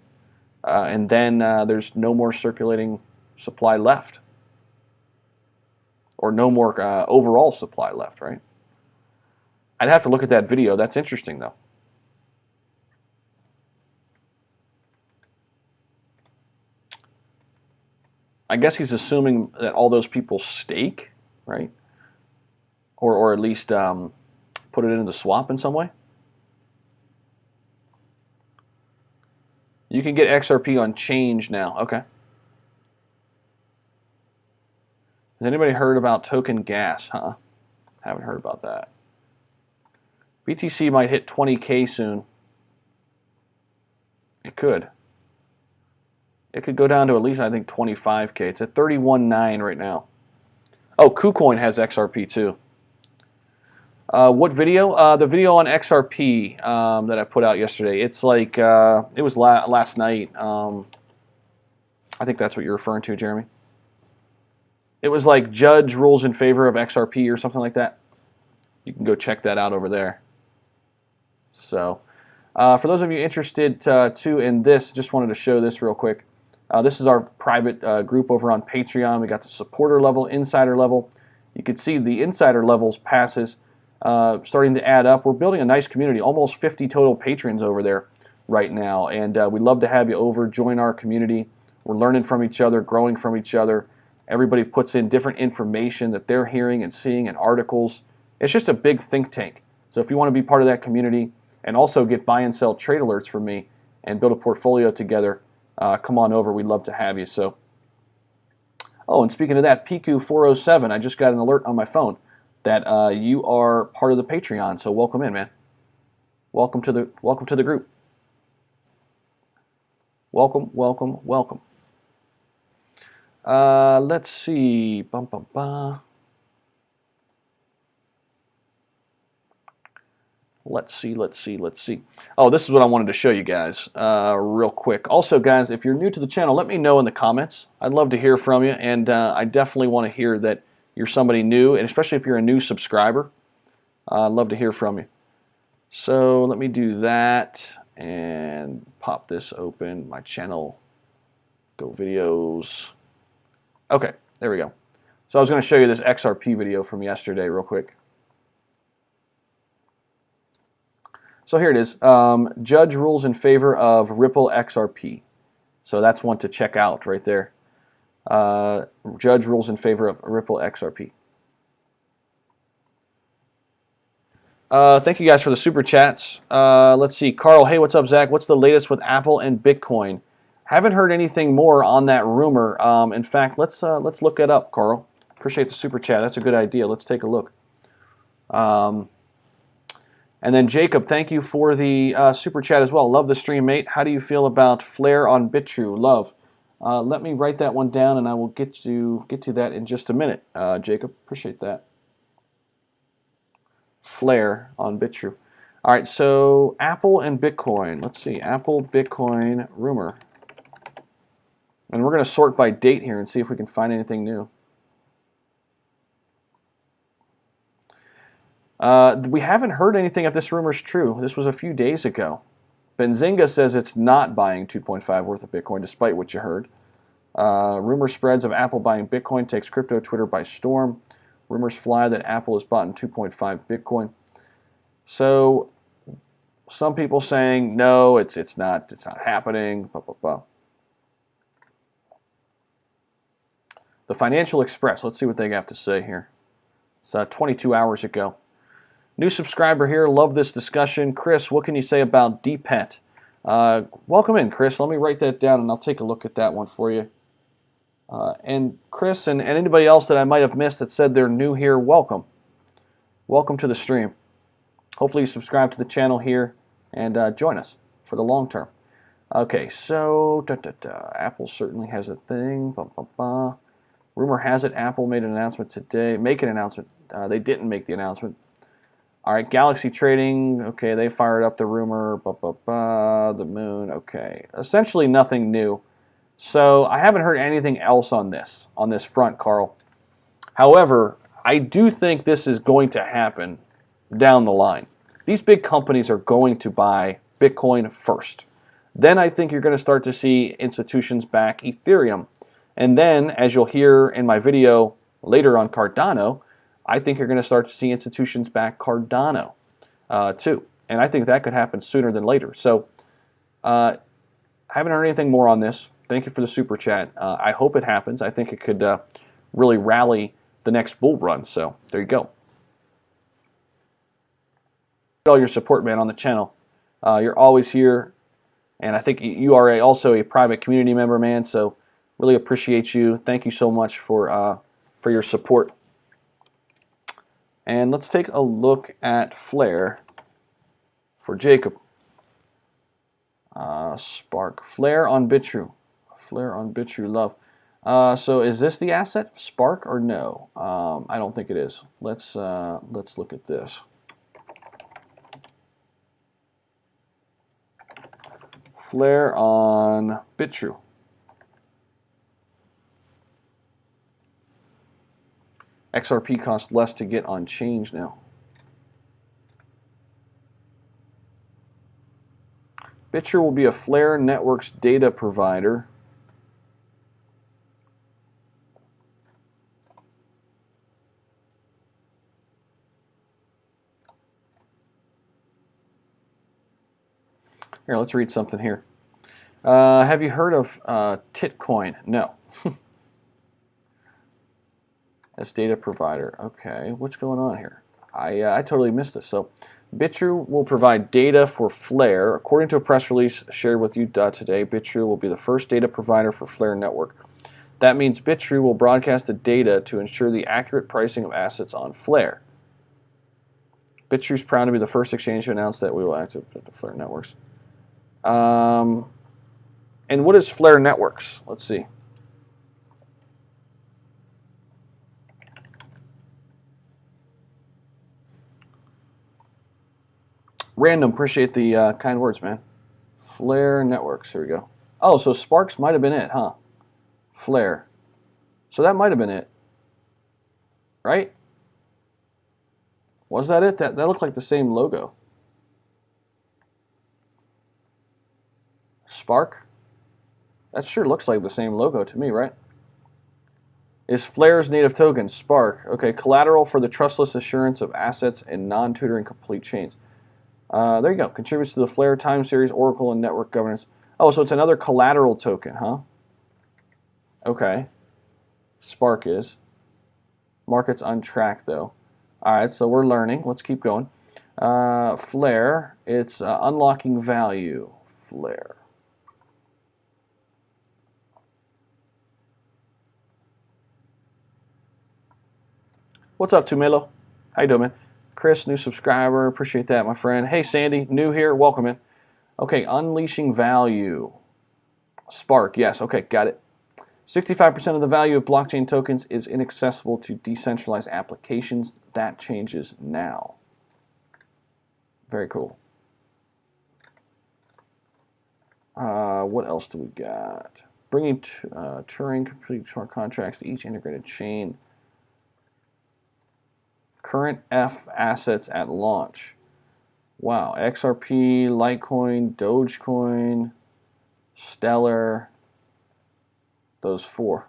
And then there's no more circulating supply left. Or no more overall supply left, right? I'd have to look at that video. That's interesting, though. I guess he's assuming that all those people stake, right? Or at least put it into the swap in some way. You can get XRP on Change now. Okay. Has anybody heard about token gas? Huh? Haven't heard about that. BTC might hit 20K soon. It could. It could go down to at least, I think, 25K. It's at 31.9 right now. Oh, KuCoin has XRP too. What video? The video on XRP that I put out yesterday. It's like, it was last night. I think that's what you're referring to, Jeremy. It was like judge rules in favor of XRP or something like that. You can go check that out over there. So, for those of you interested too in this, just wanted to show this real quick. This is our private group over on Patreon. We got the supporter level, insider level. You can see the insider levels passes starting to add up. We're building a nice community, almost 50 total patrons over there right now, and we'd love to have you over, join our community. We're learning from each other, growing from each other. Everybody puts in different information that they're hearing and seeing in articles. It's just a big think tank. So if you want to be part of that community and also get buy and sell trade alerts from me and build a portfolio together, come on over. We'd love to have you. So, oh, and speaking of that, PQ407, I just got an alert on my phone that you are part of the Patreon. So welcome in, man. Welcome to the group. Welcome, welcome, welcome. Let's see. Bum, bum, bum. Let's see. Oh, this is what I wanted to show you guys real quick. Also, guys, if you're new to the channel, let me know in the comments. I'd love to hear from you, and I definitely want to hear that you're somebody new, and especially if you're a new subscriber. I'd love to hear from you. So let me do that and pop this open. My channel, go videos. Okay, there we go. So I was going to show you this XRP video from yesterday real quick. So here it is. Judge rules in favor of Ripple XRP. So that's one to check out right there. Judge rules in favor of Ripple XRP. Thank you guys for the super chats. Let's see. Carl, hey, what's up, Zach? What's the latest with Apple and Bitcoin? Haven't heard anything more on that rumor. In fact, let's look it up, Carl. Appreciate the super chat. That's a good idea. Let's take a look. And then Jacob, thank you for the super chat as well. Love the stream, mate. How do you feel about Flare on BitTrue? Love. Let me write that one down, and I will get to that in just a minute. Jacob, appreciate that. Flare on BitTrue. All right, so Apple and Bitcoin. Let's see, Apple, Bitcoin, rumor. And we're going to sort by date here and see if we can find anything new. We haven't heard anything if this rumor is true. This was a few days ago. Benzinga says it's not buying 2.5 worth of Bitcoin, despite what you heard. Rumor spreads of Apple buying Bitcoin takes crypto Twitter by storm. Rumors fly that Apple has bought in 2.5 Bitcoin. So some people saying no, it's not happening. Blah, blah, blah. The Financial Express. Let's see what they have to say here. It's 22 hours ago. New subscriber here. Love this discussion. Chris, what can you say about DPET? Welcome in, Chris. Let me write that down, and I'll take a look at that one for you. And Chris and anybody else that I might have missed that said they're new here, welcome. Welcome to the stream. Hopefully you subscribe to the channel here and join us for the long term. Okay, so Apple certainly has a thing. Bah, bah, bah. Rumor has it Apple made an announcement today. Make an announcement. They didn't make the announcement. All right, Galaxy Trading, okay, they fired up the rumor, the moon, okay. Essentially nothing new. So I haven't heard anything else on this front, Carl. However, I do think this is going to happen down the line. These big companies are going to buy Bitcoin first. Then I think you're going to start to see institutions back Ethereum. And then, as you'll hear in my video later on Cardano, I think you're going to start to see institutions back Cardano too. And I think that could happen sooner than later. So I haven't heard anything more on this. Thank you for the super chat. I hope it happens. I think it could really rally the next bull run. So there you go. All your support, man, on the channel. You're always here. And I think you are also a private community member, man. So really appreciate you. Thank you so much for your support. And let's take a look at Flare for Jacob. Spark. Flare on Bitrue. Flare on Bitrue, love. So is this the asset, Spark, or no? I don't think it is. Let's look at this. Flare on Bitrue. XRP costs less to get on change now. Bitrue will be a Flare Networks data provider. Here, let's read something here. Have you heard of Titcoin? No. As data provider. Okay, what's going on here? I totally missed this. So, Bitrue will provide data for Flare. According to a press release shared with you today, Bitrue will be the first data provider for Flare Network. That means Bitrue will broadcast the data to ensure the accurate pricing of assets on Flare. Bitrue's proud to be the first exchange to announce that we will activate the Flare Networks. And what is Flare Networks? Let's see. Random, appreciate the kind words, man. Flare Networks, here we go. Oh, so Sparks might have been it, huh? Flare. So that might have been it. Right? Was that it? That looked like the same logo. Spark? That sure looks like the same logo to me, right? Is Flare's native token, Spark. Okay, collateral for the trustless assurance of assets and non-tutoring complete chains. There you go. Contributes to the Flare time series, Oracle, and network governance. Oh, so it's another collateral token, huh? Okay. Spark is. Market's untracked, though. All right, so we're learning. Let's keep going. Flare, it's unlocking value. Flare. What's up, Tumelo? How you doing, man? Chris, new subscriber. Appreciate that, my friend. Hey, Sandy, new here. Welcome in. Okay, unleashing value. Spark, yes. Okay, got it. 65% of the value of blockchain tokens is inaccessible to decentralized applications. That changes now. Very cool. What else do we got? Bringing Turing complete smart contracts to each integrated chain. Current F assets at launch. Wow, XRP, Litecoin, Dogecoin, Stellar, those four.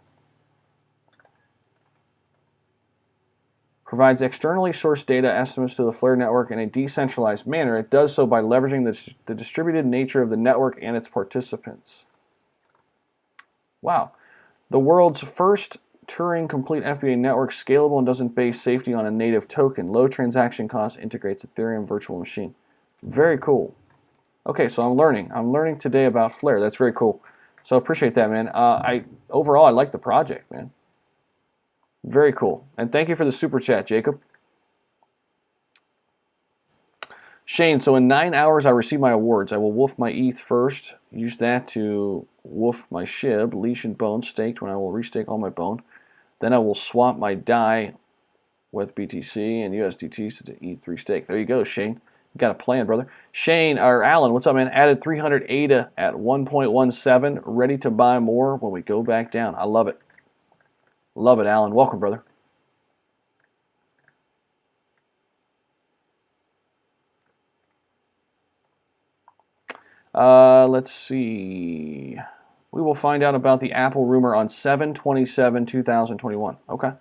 Provides externally sourced data estimates to the Flare network in a decentralized manner. It does so by leveraging the distributed nature of the network and its participants. Wow. The world's first Turing complete FBA network, scalable and doesn't base safety on a native token. Low transaction cost, integrates Ethereum virtual machine. Very cool. Okay, so I'm learning. I'm learning today about Flare. That's very cool. So appreciate that, man. Overall, I like the project, man. Very cool. And thank you for the super chat, Jacob. Shane, so in 9 hours I receive my awards. I will wolf my ETH first. Use that to wolf my SHIB, leash and bone staked when I will restake all my bone. Then I will swap my DAI with BTC and USDT to E3 stake. There you go, Shane. You got a plan, brother. Shane, or Alan, what's up, man? Added 300 ADA at 1.17. Ready to buy more when we go back down. I love it. Love it, Alan. Welcome, brother. Let's see. We will find out about the Apple rumor on 7/27/2021. Okay.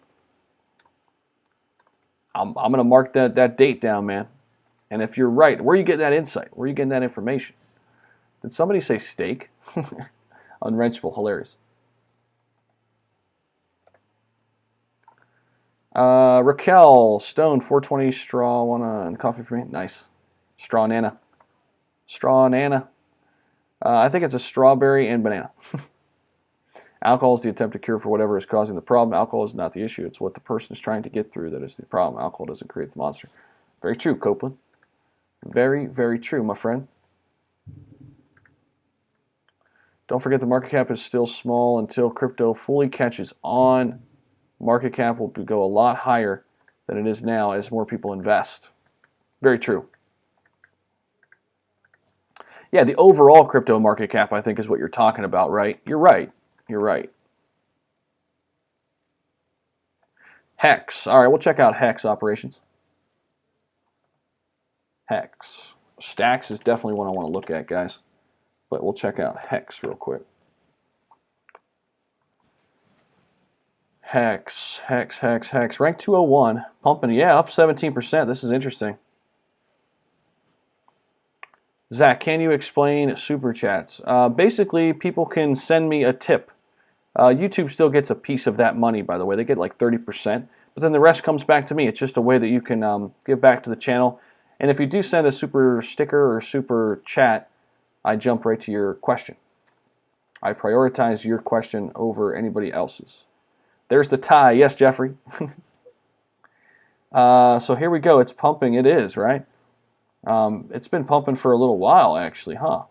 I'm going to mark that date down, man. And if you're right, where are you getting that insight? Where are you getting that information? Did somebody say steak? Unwrenchable, hilarious. Raquel, Stone, 420, straw, one on coffee for me. Nice. Straw Nana. Straw Nana. I think it's a strawberry and banana. Alcohol is the attempted cure for whatever is causing the problem. Alcohol is not the issue. It's what the person is trying to get through that is the problem. Alcohol doesn't create the monster. Very true, Copeland. Very, very true, my friend. Don't forget the market cap is still small until crypto fully catches on. Market cap will go a lot higher than it is now as more people invest. Very true. Yeah, the overall crypto market cap, I think, is what you're talking about, right? You're right. You're right. Hex. All right, we'll check out Hex operations. Hex. Stacks is definitely one I want to look at, guys. But we'll check out Hex real quick. Hex. Rank 201. Pumping. Yeah, up 17%. This is interesting. Zach, can you explain super chats? Basically, people can send me a tip. YouTube still gets a piece of that money, by the way. They get like 30%, but then the rest comes back to me. It's just a way that you can give back to the channel. And if you do send a super sticker or super chat, I jump right to your question. I prioritize your question over anybody else's. There's the tie. Yes, Jeffrey. So here we go. It's pumping. It is, right? It's been pumping for a little while, actually, huh?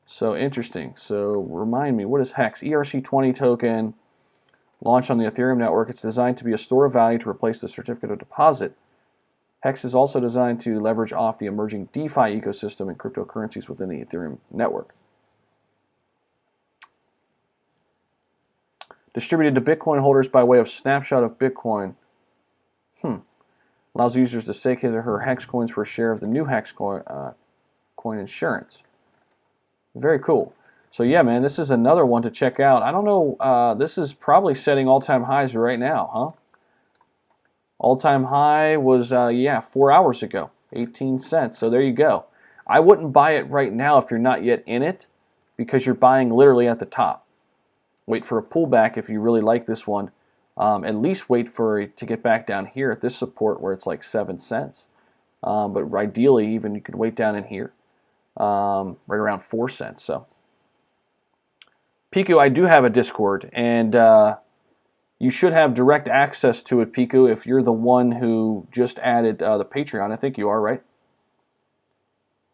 So interesting. So remind me, what is Hex? ERC20 token, launched on the Ethereum network. It's designed to be a store of value to replace the certificate of deposit. Hex is also designed to leverage off the emerging DeFi ecosystem and cryptocurrencies within the Ethereum network. Distributed to Bitcoin holders by way of snapshot of Bitcoin. Allows users to stake his or her Hex coins for a share of the new Hex coin insurance. Very cool. So yeah, man, this is another one to check out. I don't know, this is probably setting all-time highs right now, huh? All-time high was, 4 hours ago, 18 cents. So there you go. I wouldn't buy it right now if you're not yet in it, because you're buying literally at the top. Wait for a pullback if you really like this one. At least wait for it to get back down here at this support where it's like 7 cents. But ideally, even you could wait down in here. Right around 4 cents. So, Piku, I do have a Discord, and you should have direct access to it, Piku, if you're the one who just added the Patreon. I think you are, right?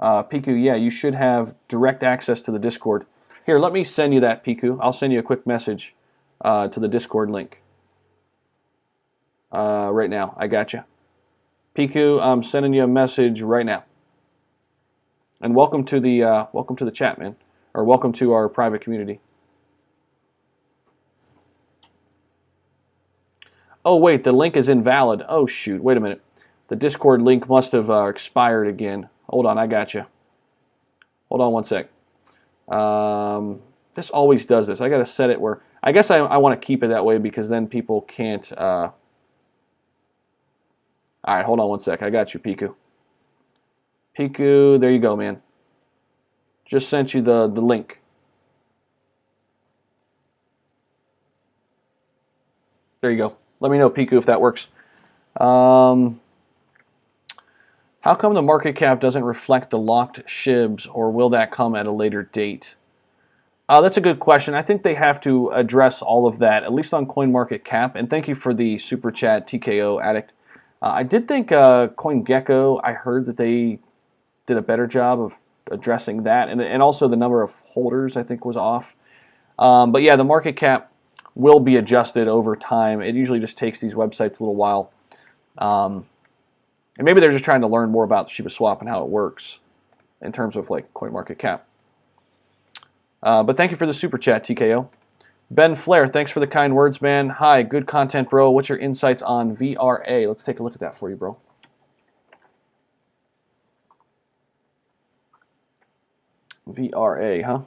Piku, yeah, you should have direct access to the Discord. Here, let me send you that, Piku. I'll send you a quick message to the Discord link. Right now, I got you. Piku, I'm sending you a message right now. And welcome to the chat, man, or welcome to our private community. Oh wait, the link is invalid. Oh shoot, wait a minute. The Discord link must have expired again. Hold on, I got you. Hold on one sec. This always does this. I got to set it where I guess I want to keep it that way because then people can't. All right, hold on one sec. I got you, Piku. Piku, there you go, man. Just sent you the link. There you go. Let me know, Piku, if that works. How come the market cap doesn't reflect the locked SHIBs, or will that come at a later date? That's a good question. I think they have to address all of that, at least on CoinMarketCap. And thank you for the super chat, TKO Addict. I did think CoinGecko, I heard that they did a better job of addressing that, and also the number of holders I think was off. But yeah, the market cap will be adjusted over time. It usually just takes these websites a little while And maybe they're just trying to learn more about Shiba Swap and how it works in terms of like CoinMarketCap. But thank you for the super chat, TKO. Ben Flair, thanks for the kind words, man. Hi, good content, bro. What's your insights on VRA? Let's take a look at that for you, bro. VRA, huh?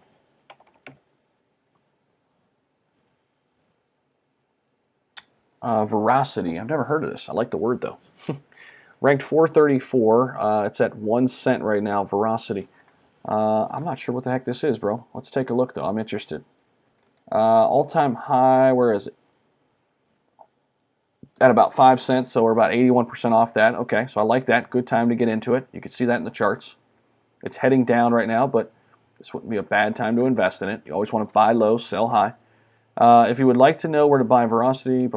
Veracity. I've never heard of this. I like the word, though. Ranked 434. It's at 1 cent right now, Veracity. I'm not sure what the heck this is, bro. Let's take a look, though. I'm interested. All-time high, where is it? At about 5 cents, so we're about 81% off that. Okay, so I like that. Good time to get into it. You can see that in the charts. It's heading down right now, but this wouldn't be a bad time to invest in it. You always want to buy low, sell high. If you would like to know where to buy Veracity,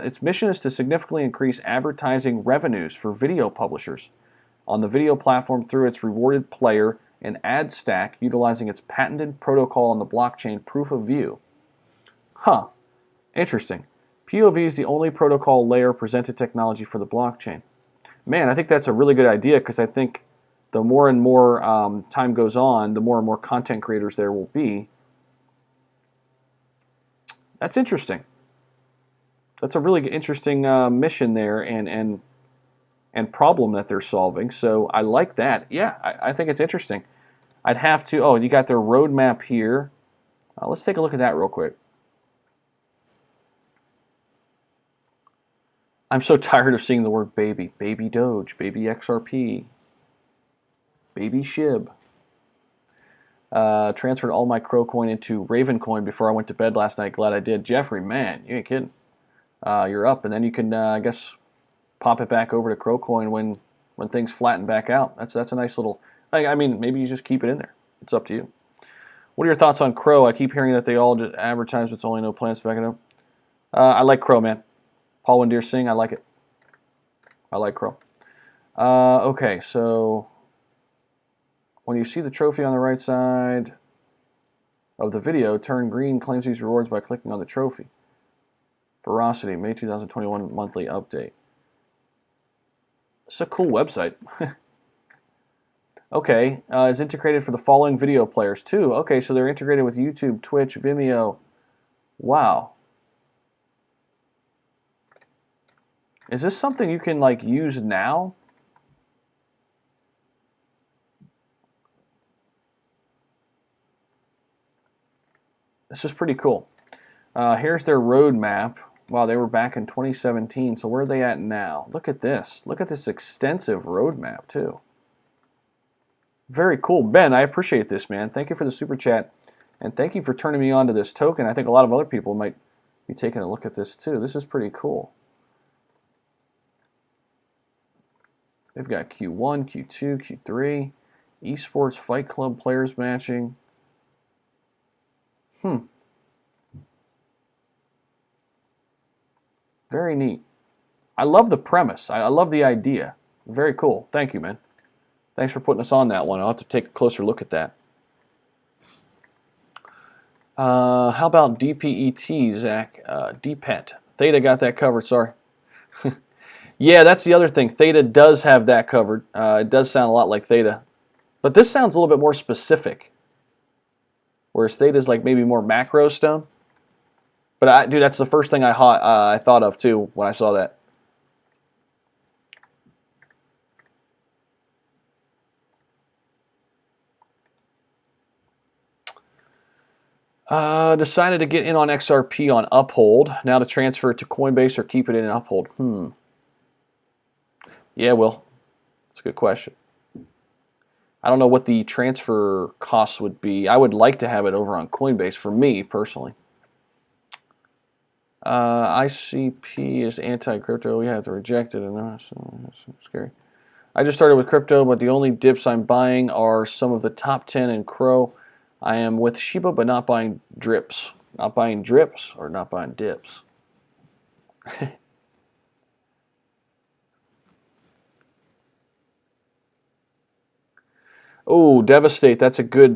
its mission is to significantly increase advertising revenues for video publishers on the video platform through its rewarded player and ad stack utilizing its patented protocol on the blockchain Proof of View. Huh. Interesting. POV is the only protocol layer presented technology for the blockchain. Man, I think that's a really good idea because I think the more and more time goes on, the more and more content creators there will be. That's interesting. That's a really interesting mission there and problem that they're solving. So I like that. Yeah, I think it's interesting. I'd have to. Oh, you got their roadmap here. Let's take a look at that real quick. I'm so tired of seeing the word baby. Baby Doge, baby XRP, baby Shib. Transferred all my Crow coin into Raven coin before I went to bed last night. Glad I did. Jeffrey, man, you ain't kidding. You're up, and then you can, I guess, pop it back over to Crow coin when things flatten back out. That's a nice little. I mean, maybe you just keep it in there. It's up to you. What are your thoughts on Crow? I keep hearing that they all just advertise with only no plans to back it up. I like Crow, man. Paul Windeer Singh, I like it. I like Crow. Okay, so when you see the trophy on the right side of the video, turn green, claims these rewards by clicking on the trophy. Veracity, May 2021 monthly update. It's a cool website. Okay, is integrated for the following video players too. Okay, so they're integrated with YouTube, Twitch, Vimeo. Wow. Is this something you can like use now? This is pretty cool. Here's their roadmap. Wow, they were back in 2017. So where are they at now? Look at this. Look at this extensive roadmap too. Very cool. Ben, I appreciate this, man. Thank you for the super chat. And thank you for turning me on to this token. I think a lot of other people might be taking a look at this too. This is pretty cool. They've got Q1, Q2, Q3, esports, Fight Club players matching. Very neat. I love the premise. I love the idea. Very cool. Thank you, man. Thanks for putting us on that one. I'll have to take a closer look at that. How about DPET, Zach? DPET. Theta got that covered, sorry. Yeah, that's the other thing. Theta does have that covered. It does sound a lot like Theta. But this sounds a little bit more specific. Whereas Theta is like maybe more macro stone. But, dude, that's the first thing I thought of, too, when I saw that. Decided to get in on XRP on Uphold. Now to transfer it to Coinbase or keep it in Uphold. Yeah, Will. That's a good question. I don't know what the transfer costs would be. I would like to have it over on Coinbase for me, personally. ICP is anti-crypto. We have to reject it. And that's scary. I just started with crypto, but the only dips I'm buying are some of the top 10 in Crow. I am with Shiba, but not buying drips. Not buying drips or not buying dips. Oh, Devastate. That's a good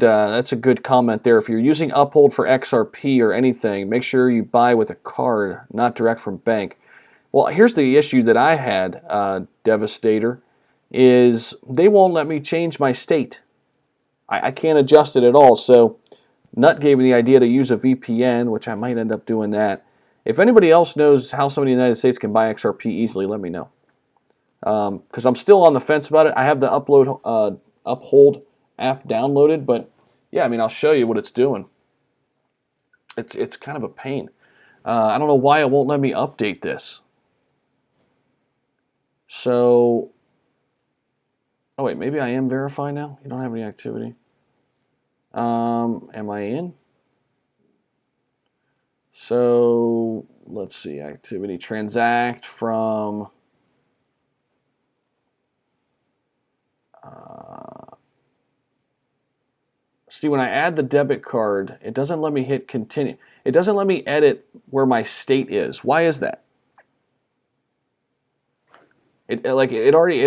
comment there. If you're using Uphold for XRP or anything, make sure you buy with a card, not direct from bank. Well, here's the issue that I had, Devastator, is they won't let me change my state. I can't adjust it at all. So Nut gave me the idea to use a VPN, which I might end up doing that. If anybody else knows how somebody in the United States can buy XRP easily, let me know. Because I'm still on the fence about it. I have the Uphold app downloaded, but yeah, I mean, I'll show you what it's doing. It's kind of a pain. I don't know why it won't let me update this. So, oh wait, maybe I am verified now? You don't have any activity. Am I in? So, let's see, activity, transact from, see, when I add the debit card, it doesn't let me hit continue. It doesn't let me edit where my state is. Why is that? It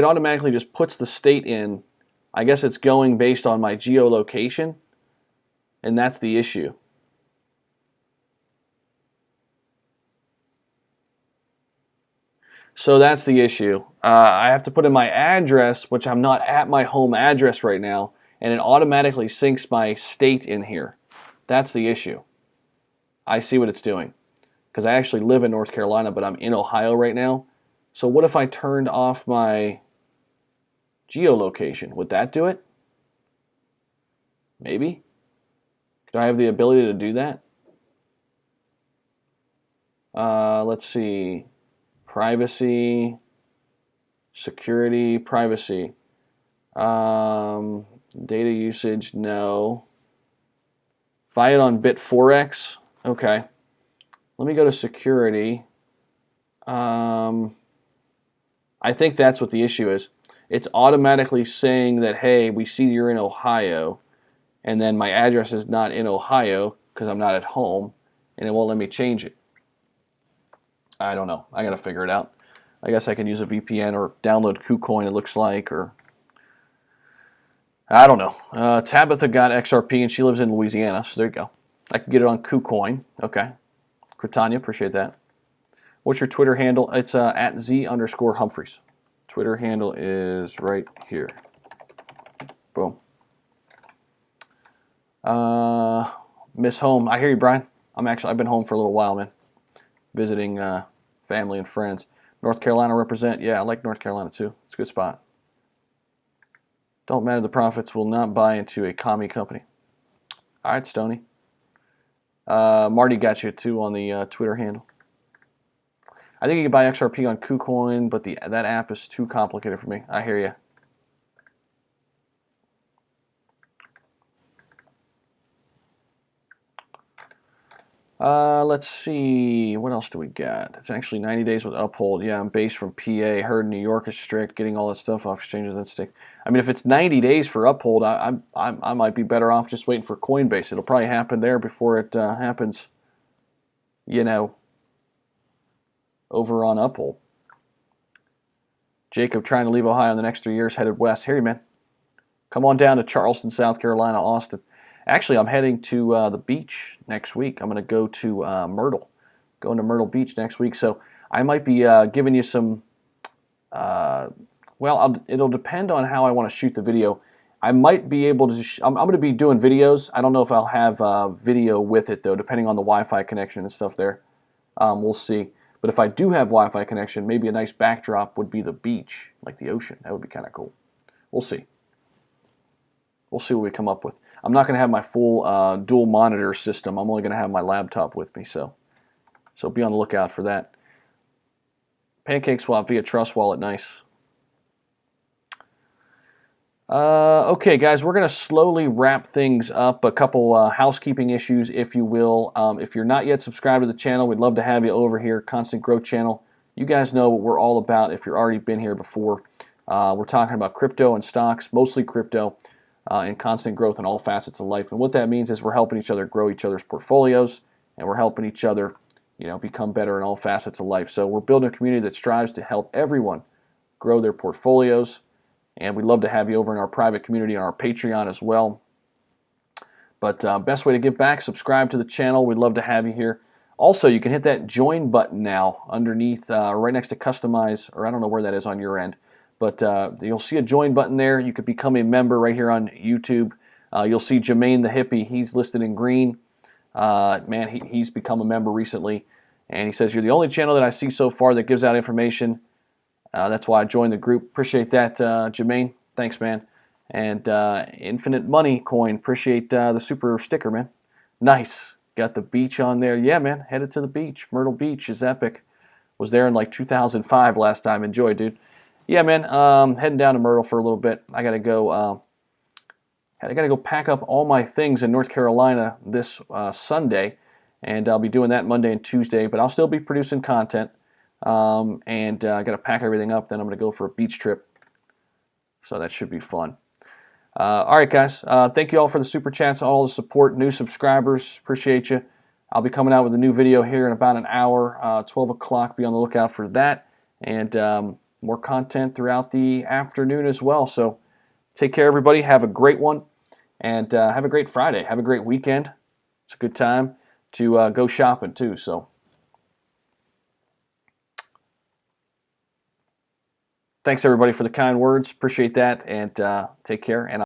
automatically just puts the state in. I guess it's going based on my geolocation, and that's the issue. So that's the issue. I have to put in my address, which I'm not at my home address right now, and it automatically syncs my state in here. That's the issue. I see what it's doing. Because I actually live in North Carolina, but I'm in Ohio right now. So what if I turned off my geolocation? Would that do it? Maybe. Do I have the ability to do that? Let's see. Privacy, security, privacy. Data usage, no. Buy it on Bit4x. Okay. Let me go to security. I think that's what the issue is. It's automatically saying that, hey, we see you're in Ohio, and then my address is not in Ohio because I'm not at home, and it won't let me change it. I don't know. I got to figure it out. I guess I can use a VPN or download KuCoin, it looks like, or I don't know. Tabitha got XRP, and she lives in Louisiana, so there you go. I can get it on KuCoin. Okay. Cretania, appreciate that. What's your Twitter handle? It's at Z_Humphries. Twitter handle is right here. Boom. Miss home. I hear you, Brian. I've been home for a little while, man. Visiting family and friends. North Carolina represent. Yeah, I like North Carolina too. It's a good spot. Don't matter the profits. Will not buy into a commie company. All right, Stoney. Marty got you too on the Twitter handle. I think you can buy XRP on KuCoin, but that app is too complicated for me. I hear you. Let's see. What else do we got? It's actually 90 days with Uphold. Yeah, I'm based from PA. Heard New York is strict. Getting all that stuff off exchanges and stick. I mean, if it's 90 days for Uphold, I might be better off just waiting for Coinbase. It'll probably happen there before it happens, you know, over on Uphold. Jacob trying to leave Ohio in the next 3 years, headed west. Here you, man. Come on down to Charleston, South Carolina, Austin. Actually, I'm heading to the beach next week. I'm going to go to Myrtle. Going to Myrtle Beach next week. So I might be giving you some, it'll depend on how I want to shoot the video. I might be able to, I'm going to be doing videos. I don't know if I'll have video with it, though, depending on the Wi-Fi connection and stuff there. We'll see. But if I do have Wi-Fi connection, maybe a nice backdrop would be the beach, like the ocean. That would be kind of cool. We'll see. We'll see what we come up with. I'm not going to have my full dual monitor system. I'm only going to have my laptop with me, so be on the lookout for that. Pancake swap via Trust Wallet, nice. Okay, guys, we're going to slowly wrap things up. A couple housekeeping issues, if you will. If you're not yet subscribed to the channel, we'd love to have you over here, Constant Growth Channel. You guys know what we're all about if you've already been here before. We're talking about crypto and stocks, mostly crypto, and constant growth in all facets of life. And what that means is we're helping each other grow each other's portfolios, and we're helping each other, become better in all facets of life. So we're building a community that strives to help everyone grow their portfolios. And we'd love to have you over in our private community on our Patreon as well. But best way to give back, subscribe to the channel. We'd love to have you here. Also, you can hit that join button now underneath, right next to customize, or I don't know where that is on your end, but you'll see a join button there. You could become a member right here on YouTube. You'll see Jermaine the Hippie. He's listed in green. Man, he's become a member recently, and he says, "You're the only channel that I see so far that gives out information. That's why I joined the group." Appreciate that, Jermaine. Thanks, man. And Infinite Money Coin. Appreciate the super sticker, man. Nice. Got the beach on there. Yeah, man. Headed to the beach. Myrtle Beach is epic. Was there in like 2005 last time. Enjoy, dude. Yeah, man. Heading down to Myrtle for a little bit. I gotta go. I gotta go pack up all my things in North Carolina this Sunday, and I'll be doing that Monday and Tuesday. But I'll still be producing content, and I gotta pack everything up. Then I'm gonna go for a beach trip. So that should be fun. All right, guys. Thank you all for the super chats, all the support, new subscribers. Appreciate you. I'll be coming out with a new video here in about an hour, 12 o'clock. Be on the lookout for that. And more content throughout the afternoon as well. So take care, everybody. Have a great one. And have a great Friday. Have a great weekend. It's a good time to go shopping, too. So thanks, everybody, for the kind words. Appreciate that. And take care. And